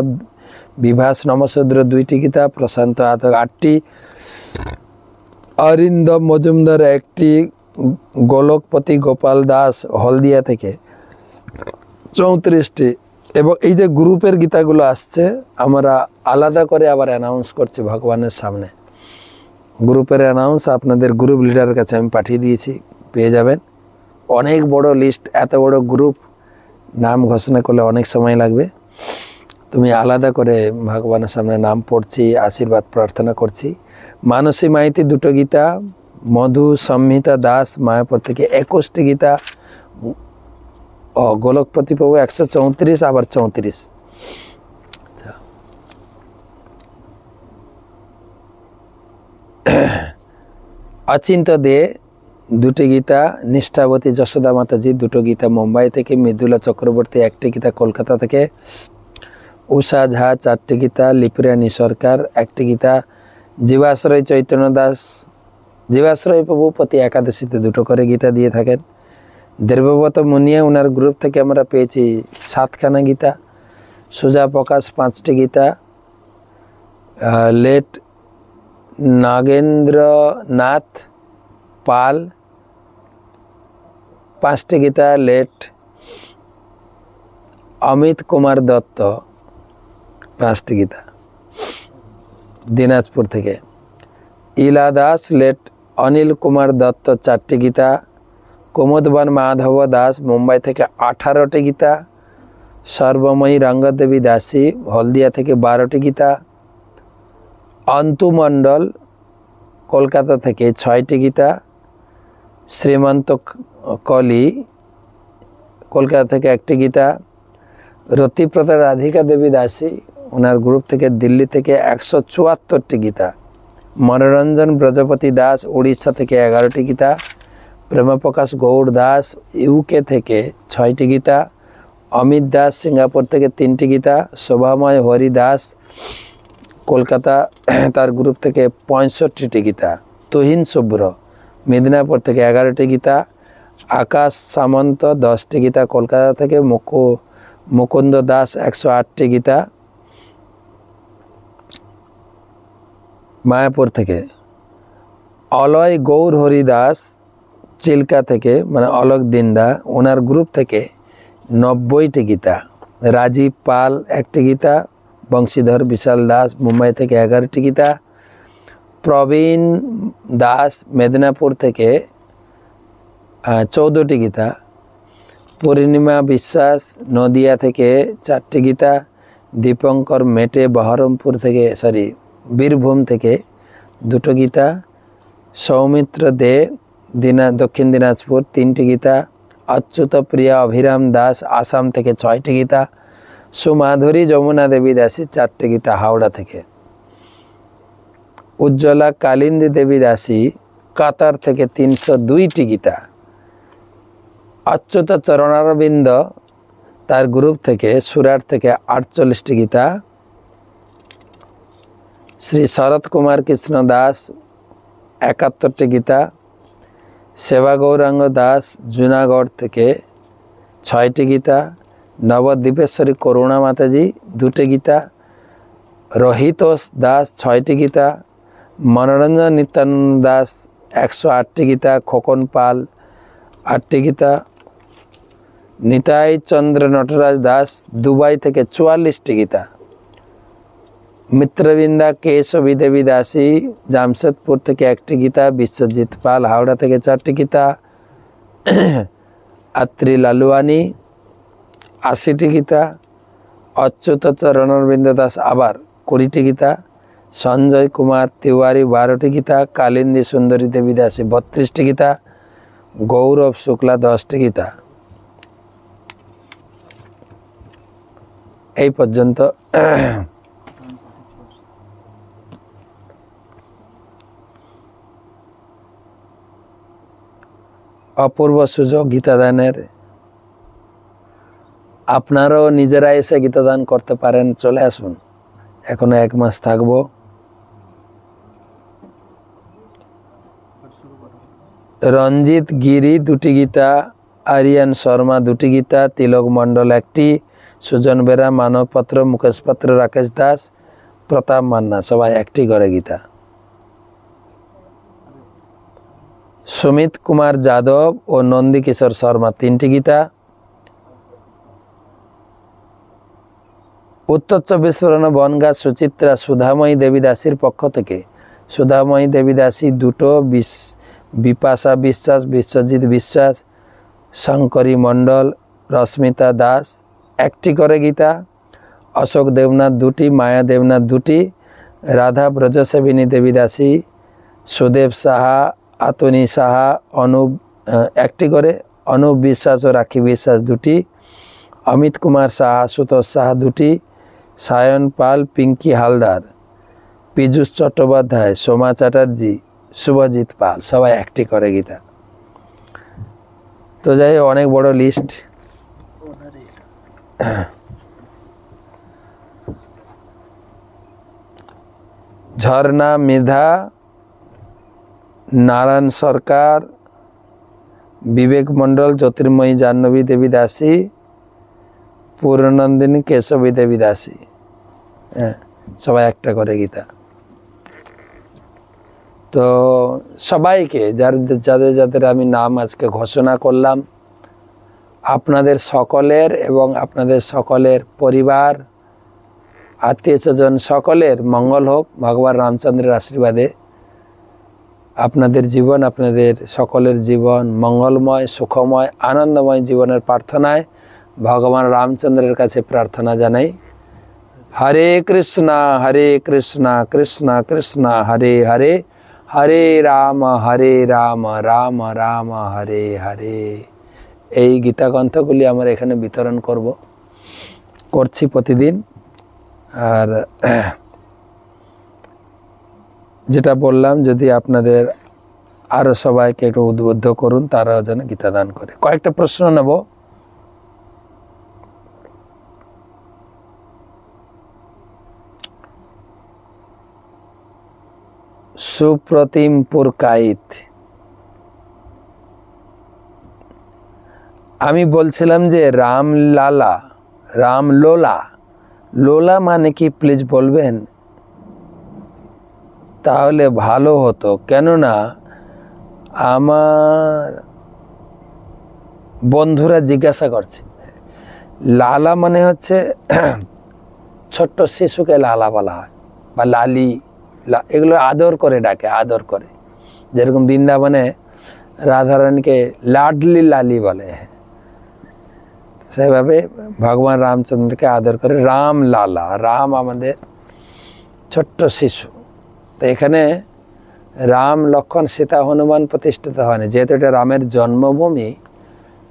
বিভাস নমশূদ্র 2টি গীতা, প্রশান্ত আতক 8টি, অরিন্দম মজুমদার 1টি, গোলকপতি গোপাল দাস হলদিয়া থেকে 34টি। এবং এই যে গ্রুপের গীতাগুলো আসছে আমরা আলাদা করে আবার অ্যানাউন্স করছি ভগবানের সামনে। গ্রুপের অ্যানাউন্স আপনাদের গ্রুপ লিডারের কাছে আমি পাঠিয়ে দিয়েছি, পেয়ে যাবেন। অনেক বড় লিস্ট, এত বড় গ্রুপ, নাম ঘোষণা করলে অনেক সময় লাগবে। তুমি আলাদা করে ভগবানের সামনে নাম পড়ছি, আশীর্বাদ প্রার্থনা করছি। মানসী মাইতি 2টো গীতা, মধু সংহিতা দাস মায়াপুর থেকে 21টি গীতা, গোলকপতি প্রভু 134 আবার 34। অচিন্ত দে 2টি গীতা, নিষ্ঠাবতী যশোদা মাতাজি 2টো গীতা মুম্বাই থেকে, মৃদুলা চক্রবর্তী 1টি গীতা কলকাতা থেকে, উষা ঝা 4টি গীতা, লিপুরানী সরকার 1টি গীতা, জীবাশ্রয় চৈতন্য দাস, জীবাশ্রয় প্রভু প্রতি একাদশীতে 2টো করে গীতা দিয়ে থাকেন। দেবব্রত মুনিয়া ওনার গ্রুপ থেকে আমরা পেয়েছি 7খানা গীতা, সুজা প্রকাশ 5টি গীতা, লেট নাগেন্দ্রনাথ পাল 5টি গীতা, লেট অমিত কুমার দত্ত 5টি গীতা দিনাজপুর থেকে, ইলা দাস, লেট অনিল কুমার দত্ত 4টি গীতা, কুমুদবন মাধব দাস মুম্বাই থেকে 18টি গীতা, সর্বময়ী রঙ্গদেবী দাসী হলদিয়া থেকে 12টি গীতা, অন্তু মণ্ডল কলকাতা থেকে 6টি গীতা, শ্রীমন্ত কলি কলকাতা থেকে 1টি গীতা, রতিপ্রতা রাধিকা দেবী দাসী ওনার গ্রুপ থেকে দিল্লি থেকে 174টি গীতা, মনোরঞ্জন ব্রজপতি দাস উড়িষ্যা থেকে 11টি গীতা, প্রেমপ্রকাশ গৌড় দাস ইউকে থেকে 6টি গীতা, অমিত দাস সিঙ্গাপুর থেকে 3টি গীতা, শোভাময় হরি দাস কলকাতা তার গ্রুপ থেকে 65টি গীতা, তুহিন শুভ্র মেদিনীপুর থেকে 11টি গীতা, আকাশ সামন্ত 10টি গীতা কলকাতা থেকে, মুকুন্দ দাস 108টি গীতা মায়াপুর থেকে, অলয় গৌর হরি দাস চিল্কা থেকে মানে অলোক দিন্দা ওনার গ্রুপ থেকে 90টি গীতা, রাজীব পাল 1টি গীতা, বংশীধর বিশাল দাস মুম্বাই থেকে 11টি গীতা, প্রবীণ দাস মেদিনীপুর থেকে 14টি গীতা, পূর্ণিমা বিশ্বাস নদিয়া থেকে 4টি গীতা, দীপঙ্কর মেটে বহরমপুর থেকে বীরভূম থেকে 2টো গীতা, সৌমিত্র দে দক্ষিণ দিনাজপুর 3টি গীতা, অচ্যুত প্রিয়া অভিরাম দাস আসাম থেকে 6টি গীতা, সুমাধুরী যমুনা দেবী দাসী 4টি গীতা হাওড়া থেকে, উজ্জ্বলা কালিন্দী দেবী দাসী কাতার থেকে 302টি গীতা, অচ্যুত চরণারবিন্দ তার গ্রুপ থেকে সুরাট থেকে 48টি গীতা, শ্রী শরৎ কুমার কৃষ্ণ দাস 71টি গীতা, সেবা গৌরাঙ্গ দাস জুনাগড় থেকে 6টি গীতা, নবদ্বীপেশ্বরী করুণা মাতাজি 2টি গীতা, রোহিতোষ দাস 6টি গীতা, মনোরঞ্জন নিত্যানন্দ দাস 108টি গীতা, খোকন পাল 8টি গীতা, নিতাই চন্দ্র নটরাজ দাস দুবাই থেকে 44টি গীতা, মিত্রবৃন্দা কেশবী দেবী দাসী জামশেদপুর থেকে 1টি গীতা, বিশ্বজিৎ পাল হাওড়া থেকে 4টি গীতা, আত্রি লালুয়ানি 80টি গীতা, অচ্যুত চরণারবিন্দ দাস আবার 20টি গীতা, সঞ্জয় কুমার তিওয়ারি 12টি গীতা, কালিন্দী সুন্দরী দেবী দাসী 32টি গীতা, গৌরব শুক্লা 10টি গীতা। এই পর্যন্ত অপূর্ব সুযোগ গীতাদানের। আপনারাও নিজেরা এসে গীতাদান করতে পারেন, চলে আসুন, এখনো 1 মাস থাকবো। রঞ্জিত গিরি 2টি গীতা, আরিয়ান শর্মা 2টি গীতা, তিলক মণ্ডল 1টি, সুজন বেরা, মানব পাত্র, মুকেশ পাত্র, রাকেশ দাস, প্রতাপ মান্না সবাই 1টি করে গীতা, সুমিত কুমার যাদব ও নন্দী কিশোর শর্মা 3টি গীতা, উত্তর 24 পরগনা বনগাঁ সুচিত্রা সুধাময়ী দেবী দাসীর পক্ষ থেকে সুধাময়ী দেবী দাসী 2টো, বিপাশা বিশ্বাস, বিশ্বজিৎ বিশ্বাস, শঙ্করী মণ্ডল, রশ্মিতা দাস 1টি করে গীতা, অশোক দেবনাথ 2টি, মায়া দেবনাথ 2টি, রাধা ব্রজসেবিনী দেবী দাসী, সুদেব সাহা, আতনী সাহা, অনুপ 1টি করে, অনুপ বিশ্বাস ও রাখি বিশ্বাস 2টি, অমিত কুমার সাহা, সুতোষ সাহা 2টি, সায়ন পাল, পিঙ্কি হালদার, পীযুষ চট্টোপাধ্যায়, সোমা চ্যাটার্জি, শুভজিৎ পাল সবাই 1টি করে গীতা। তো যাই অনেক বড় লিস্ট। ঝর্ণা মৃধা, নারায়ণ সরকার, বিবেক মণ্ডল, জ্যোতির্ময়ী জাহ্নবী দেবী দাসী, পূর্ণনন্দিনী কেশবী দেবী দাসী, সবাই 1টা করে গীতা। তো সবাইকে যাদের যাদের আমি নাম আজকে ঘোষণা করলাম, আপনাদের সকলের এবং আপনাদের সকলের পরিবার, আত্মীয় স্বজন সকলের মঙ্গল হোক ভগবান রামচন্দ্রের আশীর্বাদে। আপনাদের জীবন, আপনাদের সকলের জীবন মঙ্গলময়, সুখময়, আনন্দময় জীবনের প্রার্থনায় ভগবান রামচন্দ্রের কাছে প্রার্থনা জানাই। হরে কৃষ্ণ কৃষ্ণ কৃষ্ণ হরে হরে, হরে রাম রাম রাম হরে হরে। এই গীতা গ্রন্থগুলি আমরা এখানে বিতরণ করছি প্রতিদিন। আর যেটা বললাম, যদি আপনাদের আরও সবাইকে একটু উদ্বুদ্ধ করুন, তারাও যেন গীতা দান করে। কয়েকটা প্রশ্ন নেব। সুপ্রতিম পুরকাইত, আমি বলছিলাম যে রামলালা, রামলোলা, লোলা মানে কি প্লিজ বলবেন? তাহলে ভালো হতো, কেননা আমার বন্ধুরা জিজ্ঞাসা করছে। লালা মানে হচ্ছে ছোট্ট শিশুকে লালা বলা হয়, বা লালি, এগুলো আদর করে ডাকে, আদর করে। যেরকম বৃন্দাবনে রাধারানীকে লাডলি লালি বলে, সেভাবে ভগবান রামচন্দ্রকে আদর করে রাম লালা। রাম আমাদের ছোট্ট শিশু। তো এখানে রাম লক্ষ্মণ সীতা হনুমান প্রতিষ্ঠিত হয়নি, যেহেতু এটা রামের জন্মভূমি,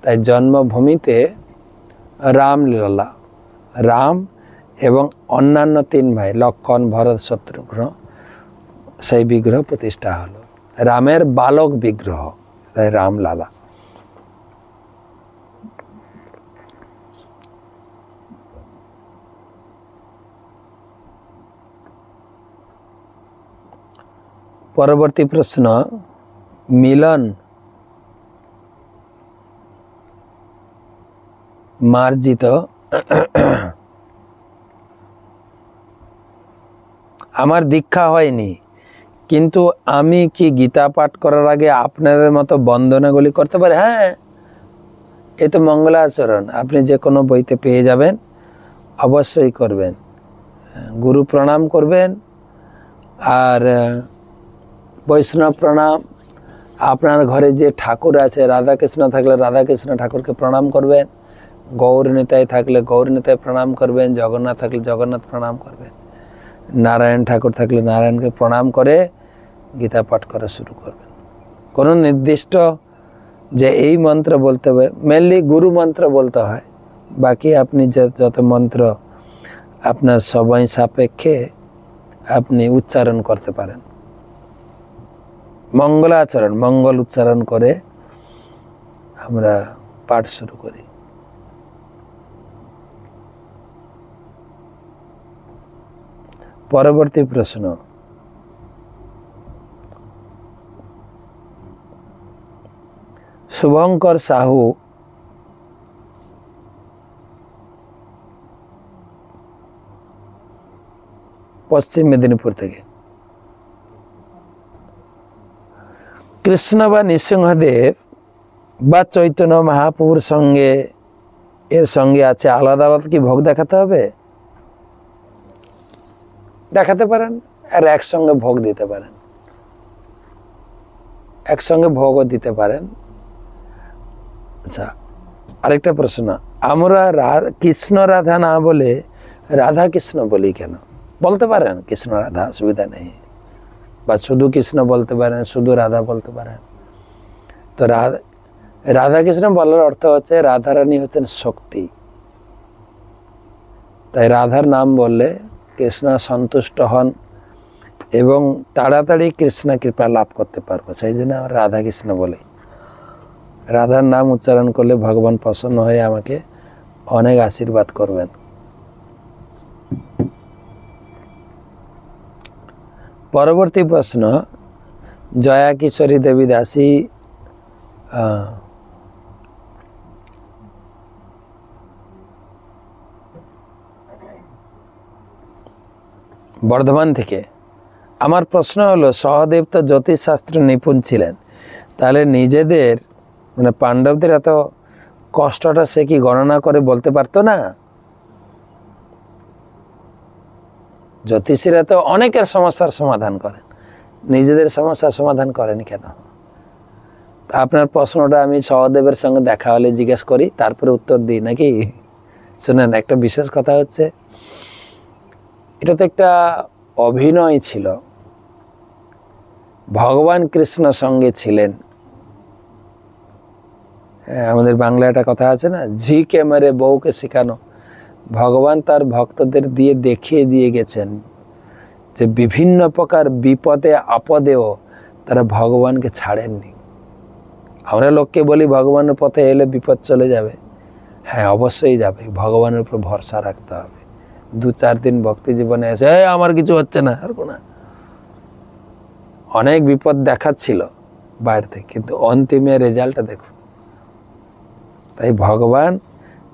তাই জন্মভূমিতে রামলালা, রাম এবং অন্যান্য 3 ভাই লক্ষ্মণ ভরত শত্রুঘ্ন, সেই বিগ্রহ প্রতিষ্ঠা হলো। রামের বালক বিগ্রহ, তাই রামলালা। পরবর্তী প্রশ্ন, মিলন মার্জিত আমার দীক্ষা হয়নি, কিন্তু আমি কি গীতা পাঠ করার আগে আপনাদের মতো বন্দনাগুলি করতে পারি? হ্যাঁ, এ তো মঙ্গলাচরণ, আপনি যে কোনো বইতে পেয়ে যাবেন, অবশ্যই করবেন। গুরু প্রণাম করবেন, আর বৈষ্ণব প্রণাম। আপনার ঘরে যে ঠাকুর আছে, রাধাকৃষ্ণ থাকলে রাধাকৃষ্ণ ঠাকুরকে প্রণাম করবেন, গৌর নিতাই থাকলে গৌর নিতাই প্রণাম করবেন, জগন্নাথ থাকলে জগন্নাথ প্রণাম করবেন, নারায়ণ ঠাকুর থাকলে নারায়ণকে প্রণাম করে গীতা পাঠ করা শুরু করবেন। কোনো নির্দিষ্ট যে এই মন্ত্র বলতে হবে, মেনলি গুরু মন্ত্র বলতে হয়, বাকি আপনি যত মন্ত্র আপনার সময় সাপেক্ষে আপনি উচ্চারণ করতে পারেন। মঙ্গলাচরণ, মঙ্গল উচ্চারণ করে আমরা পাঠ শুরু করি। পরবর্তী প্রশ্ন, শুভঙ্কর সাহু পশ্চিম মেদিনীপুর থেকে। কৃষ্ণ বা নৃসিংহদেব বা চৈতন্য মহাপ্রভুর সঙ্গে এর সঙ্গে আছে আলাদা আলাদা কি ভোগ দেখাতে হবে? দেখাতে পারেন, আর একসঙ্গে ভোগ দিতে পারেন, একসঙ্গে ভোগও দিতে পারেন। আচ্ছা, আরেকটা প্রশ্ন, আমরা কৃষ্ণ রাধা না বলে রাধা কৃষ্ণ বলি কেন? বলতে পারেন কৃষ্ণ রাধা, অসুবিধা নেই, বা শুধু কৃষ্ণ বলতে পারেন, শুধু রাধা বলতে পারেন। তো রাধা কৃষ্ণ বলার অর্থ হচ্ছে রাধারানী হচ্ছেন শক্তি, তাই রাধার নাম বললে কৃষ্ণ সন্তুষ্ট হন এবং তাড়াতাড়ি কৃষ্ণ কৃপা লাভ করতে পারবো, সেই জন্য আমরা রাধা কৃষ্ণ বলি। রাধার নাম উচ্চারণ করলে ভগবান প্রসন্ন হয়ে আমাকে অনেক আশীর্বাদ করবেন। পরবর্তী প্রশ্ন, জয়া কিশোরী দেবী দাসী বর্ধমান থেকে। আমার প্রশ্ন হলো, সহদেব তো জ্যোতিষশাস্ত্র নিপুণ ছিলেন, তাহলে নিজেদের মানে পাণ্ডবদের এত কষ্টটা সে কি গণনা করে বলতে পারতো না? জ্যোতিষীরা তো অনেকের সমস্যার সমাধান করেন, নিজেদের সমস্যার সমাধান করেন কেন? আপনার প্রশ্নটা আমি সহদেবের সঙ্গে দেখা হলে জিজ্ঞেস করি, তারপরে উত্তর দিই নাকি? শুনেন, একটা বিশেষ কথা হচ্ছে, এটা তো একটা অভিনয় ছিল। ভগবান কৃষ্ণ সঙ্গে ছিলেন। আমাদের বাংলায় একটা কথা আছে না, ঝি কে মেরে বউকে শেখানো। ভগবান তার ভক্তদের দিয়ে দেখিয়ে দিয়ে গেছেন যে বিভিন্ন প্রকার বিপদে আপদেও তারা ভগবানকে ছাড়েননি। আমরা লোককে বলি ভগবানের পথে এলে বিপদ চলে যাবে, হ্যাঁ অবশ্যই যাবে, ভগবানের উপর ভরসা রাখতে হবে। 2-4 দিন ভক্তি জীবনে এসে আমার কিছু হচ্ছে না, আর না, অনেক বিপদ দেখাচ্ছিল বাইরে থেকে, কিন্তু অন্তিমে রেজাল্টটা দেখুন। তাই ভগবান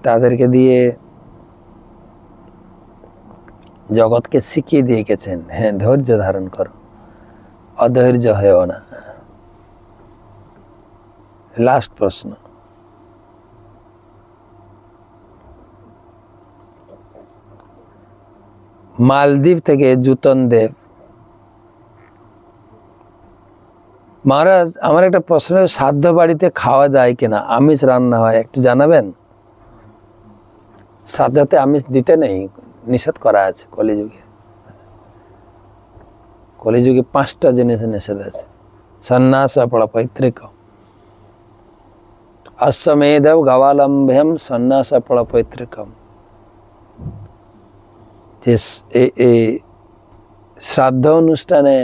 তাদেরকে দিয়ে জগৎকে শিখিয়ে দিয়ে গেছেন, হ্যাঁ ধৈর্য ধারণ করো, অধৈর্য হয়েও না। লাস্ট প্রশ্ন, মালদ্বীপ থেকে জুতন দেব, মহারাজ আমার একটা প্রশ্ন, শ্রাদ্ধ বাড়িতে খাওয়া যায় কিনা, আমিষ রান্না হয়, একটু জানাবেন। শ্রাদ্ধতে আমিষ দিতে নেই, নিষেধ করা আছে কলিযুগে। কলিযুগে 5টা জিনিস নিষেধ আছে। সন্ন্যাস ফল পৈতৃক, অশ্বমেধ গবালম্ভ্যম সন্ন্যাস ফল পৈতৃকম। যে এই শ্রাদ্ধ অনুষ্ঠানে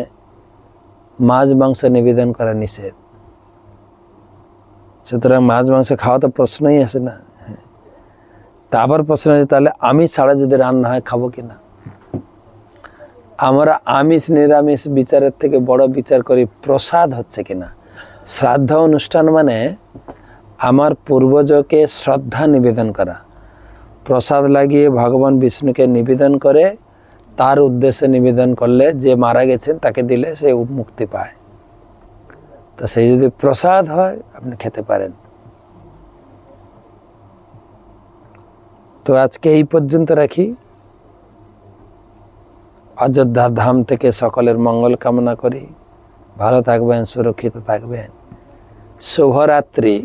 মাছ মাংস নিবেদন করা নিষেধ, সুতরাং মাছ মাংস খাওয়া তো প্রশ্নই আসে না। তারপর প্রশ্ন আছে তাহলে আমিষ ছাড়া যদি রান্না হয় খাবো কিনা। আমরা আমিষ নিরামিষ বিচারের থেকে বড় বিচার করি প্রসাদ হচ্ছে কিনা। শ্রাদ্ধ অনুষ্ঠান মানে আমার পূর্বজকে শ্রদ্ধা নিবেদন করা, প্রসাদ লাগিয়ে ভগবান বিষ্ণুকে নিবেদন করে, তার উদ্দেশ্যে নিবেদন করলে যে মারা গেছেন তাকে দিলে সে মুক্তি পায়। তো সেই যদি প্রসাদ হয় আপনি খেতে পারেন। তো আজকে এই পর্যন্ত রাখি। অযোধ্যা ধাম থেকে সকলের মঙ্গল কামনা করি। ভালো থাকবেন, সুরক্ষিত থাকবেন। শুভরাত্রি।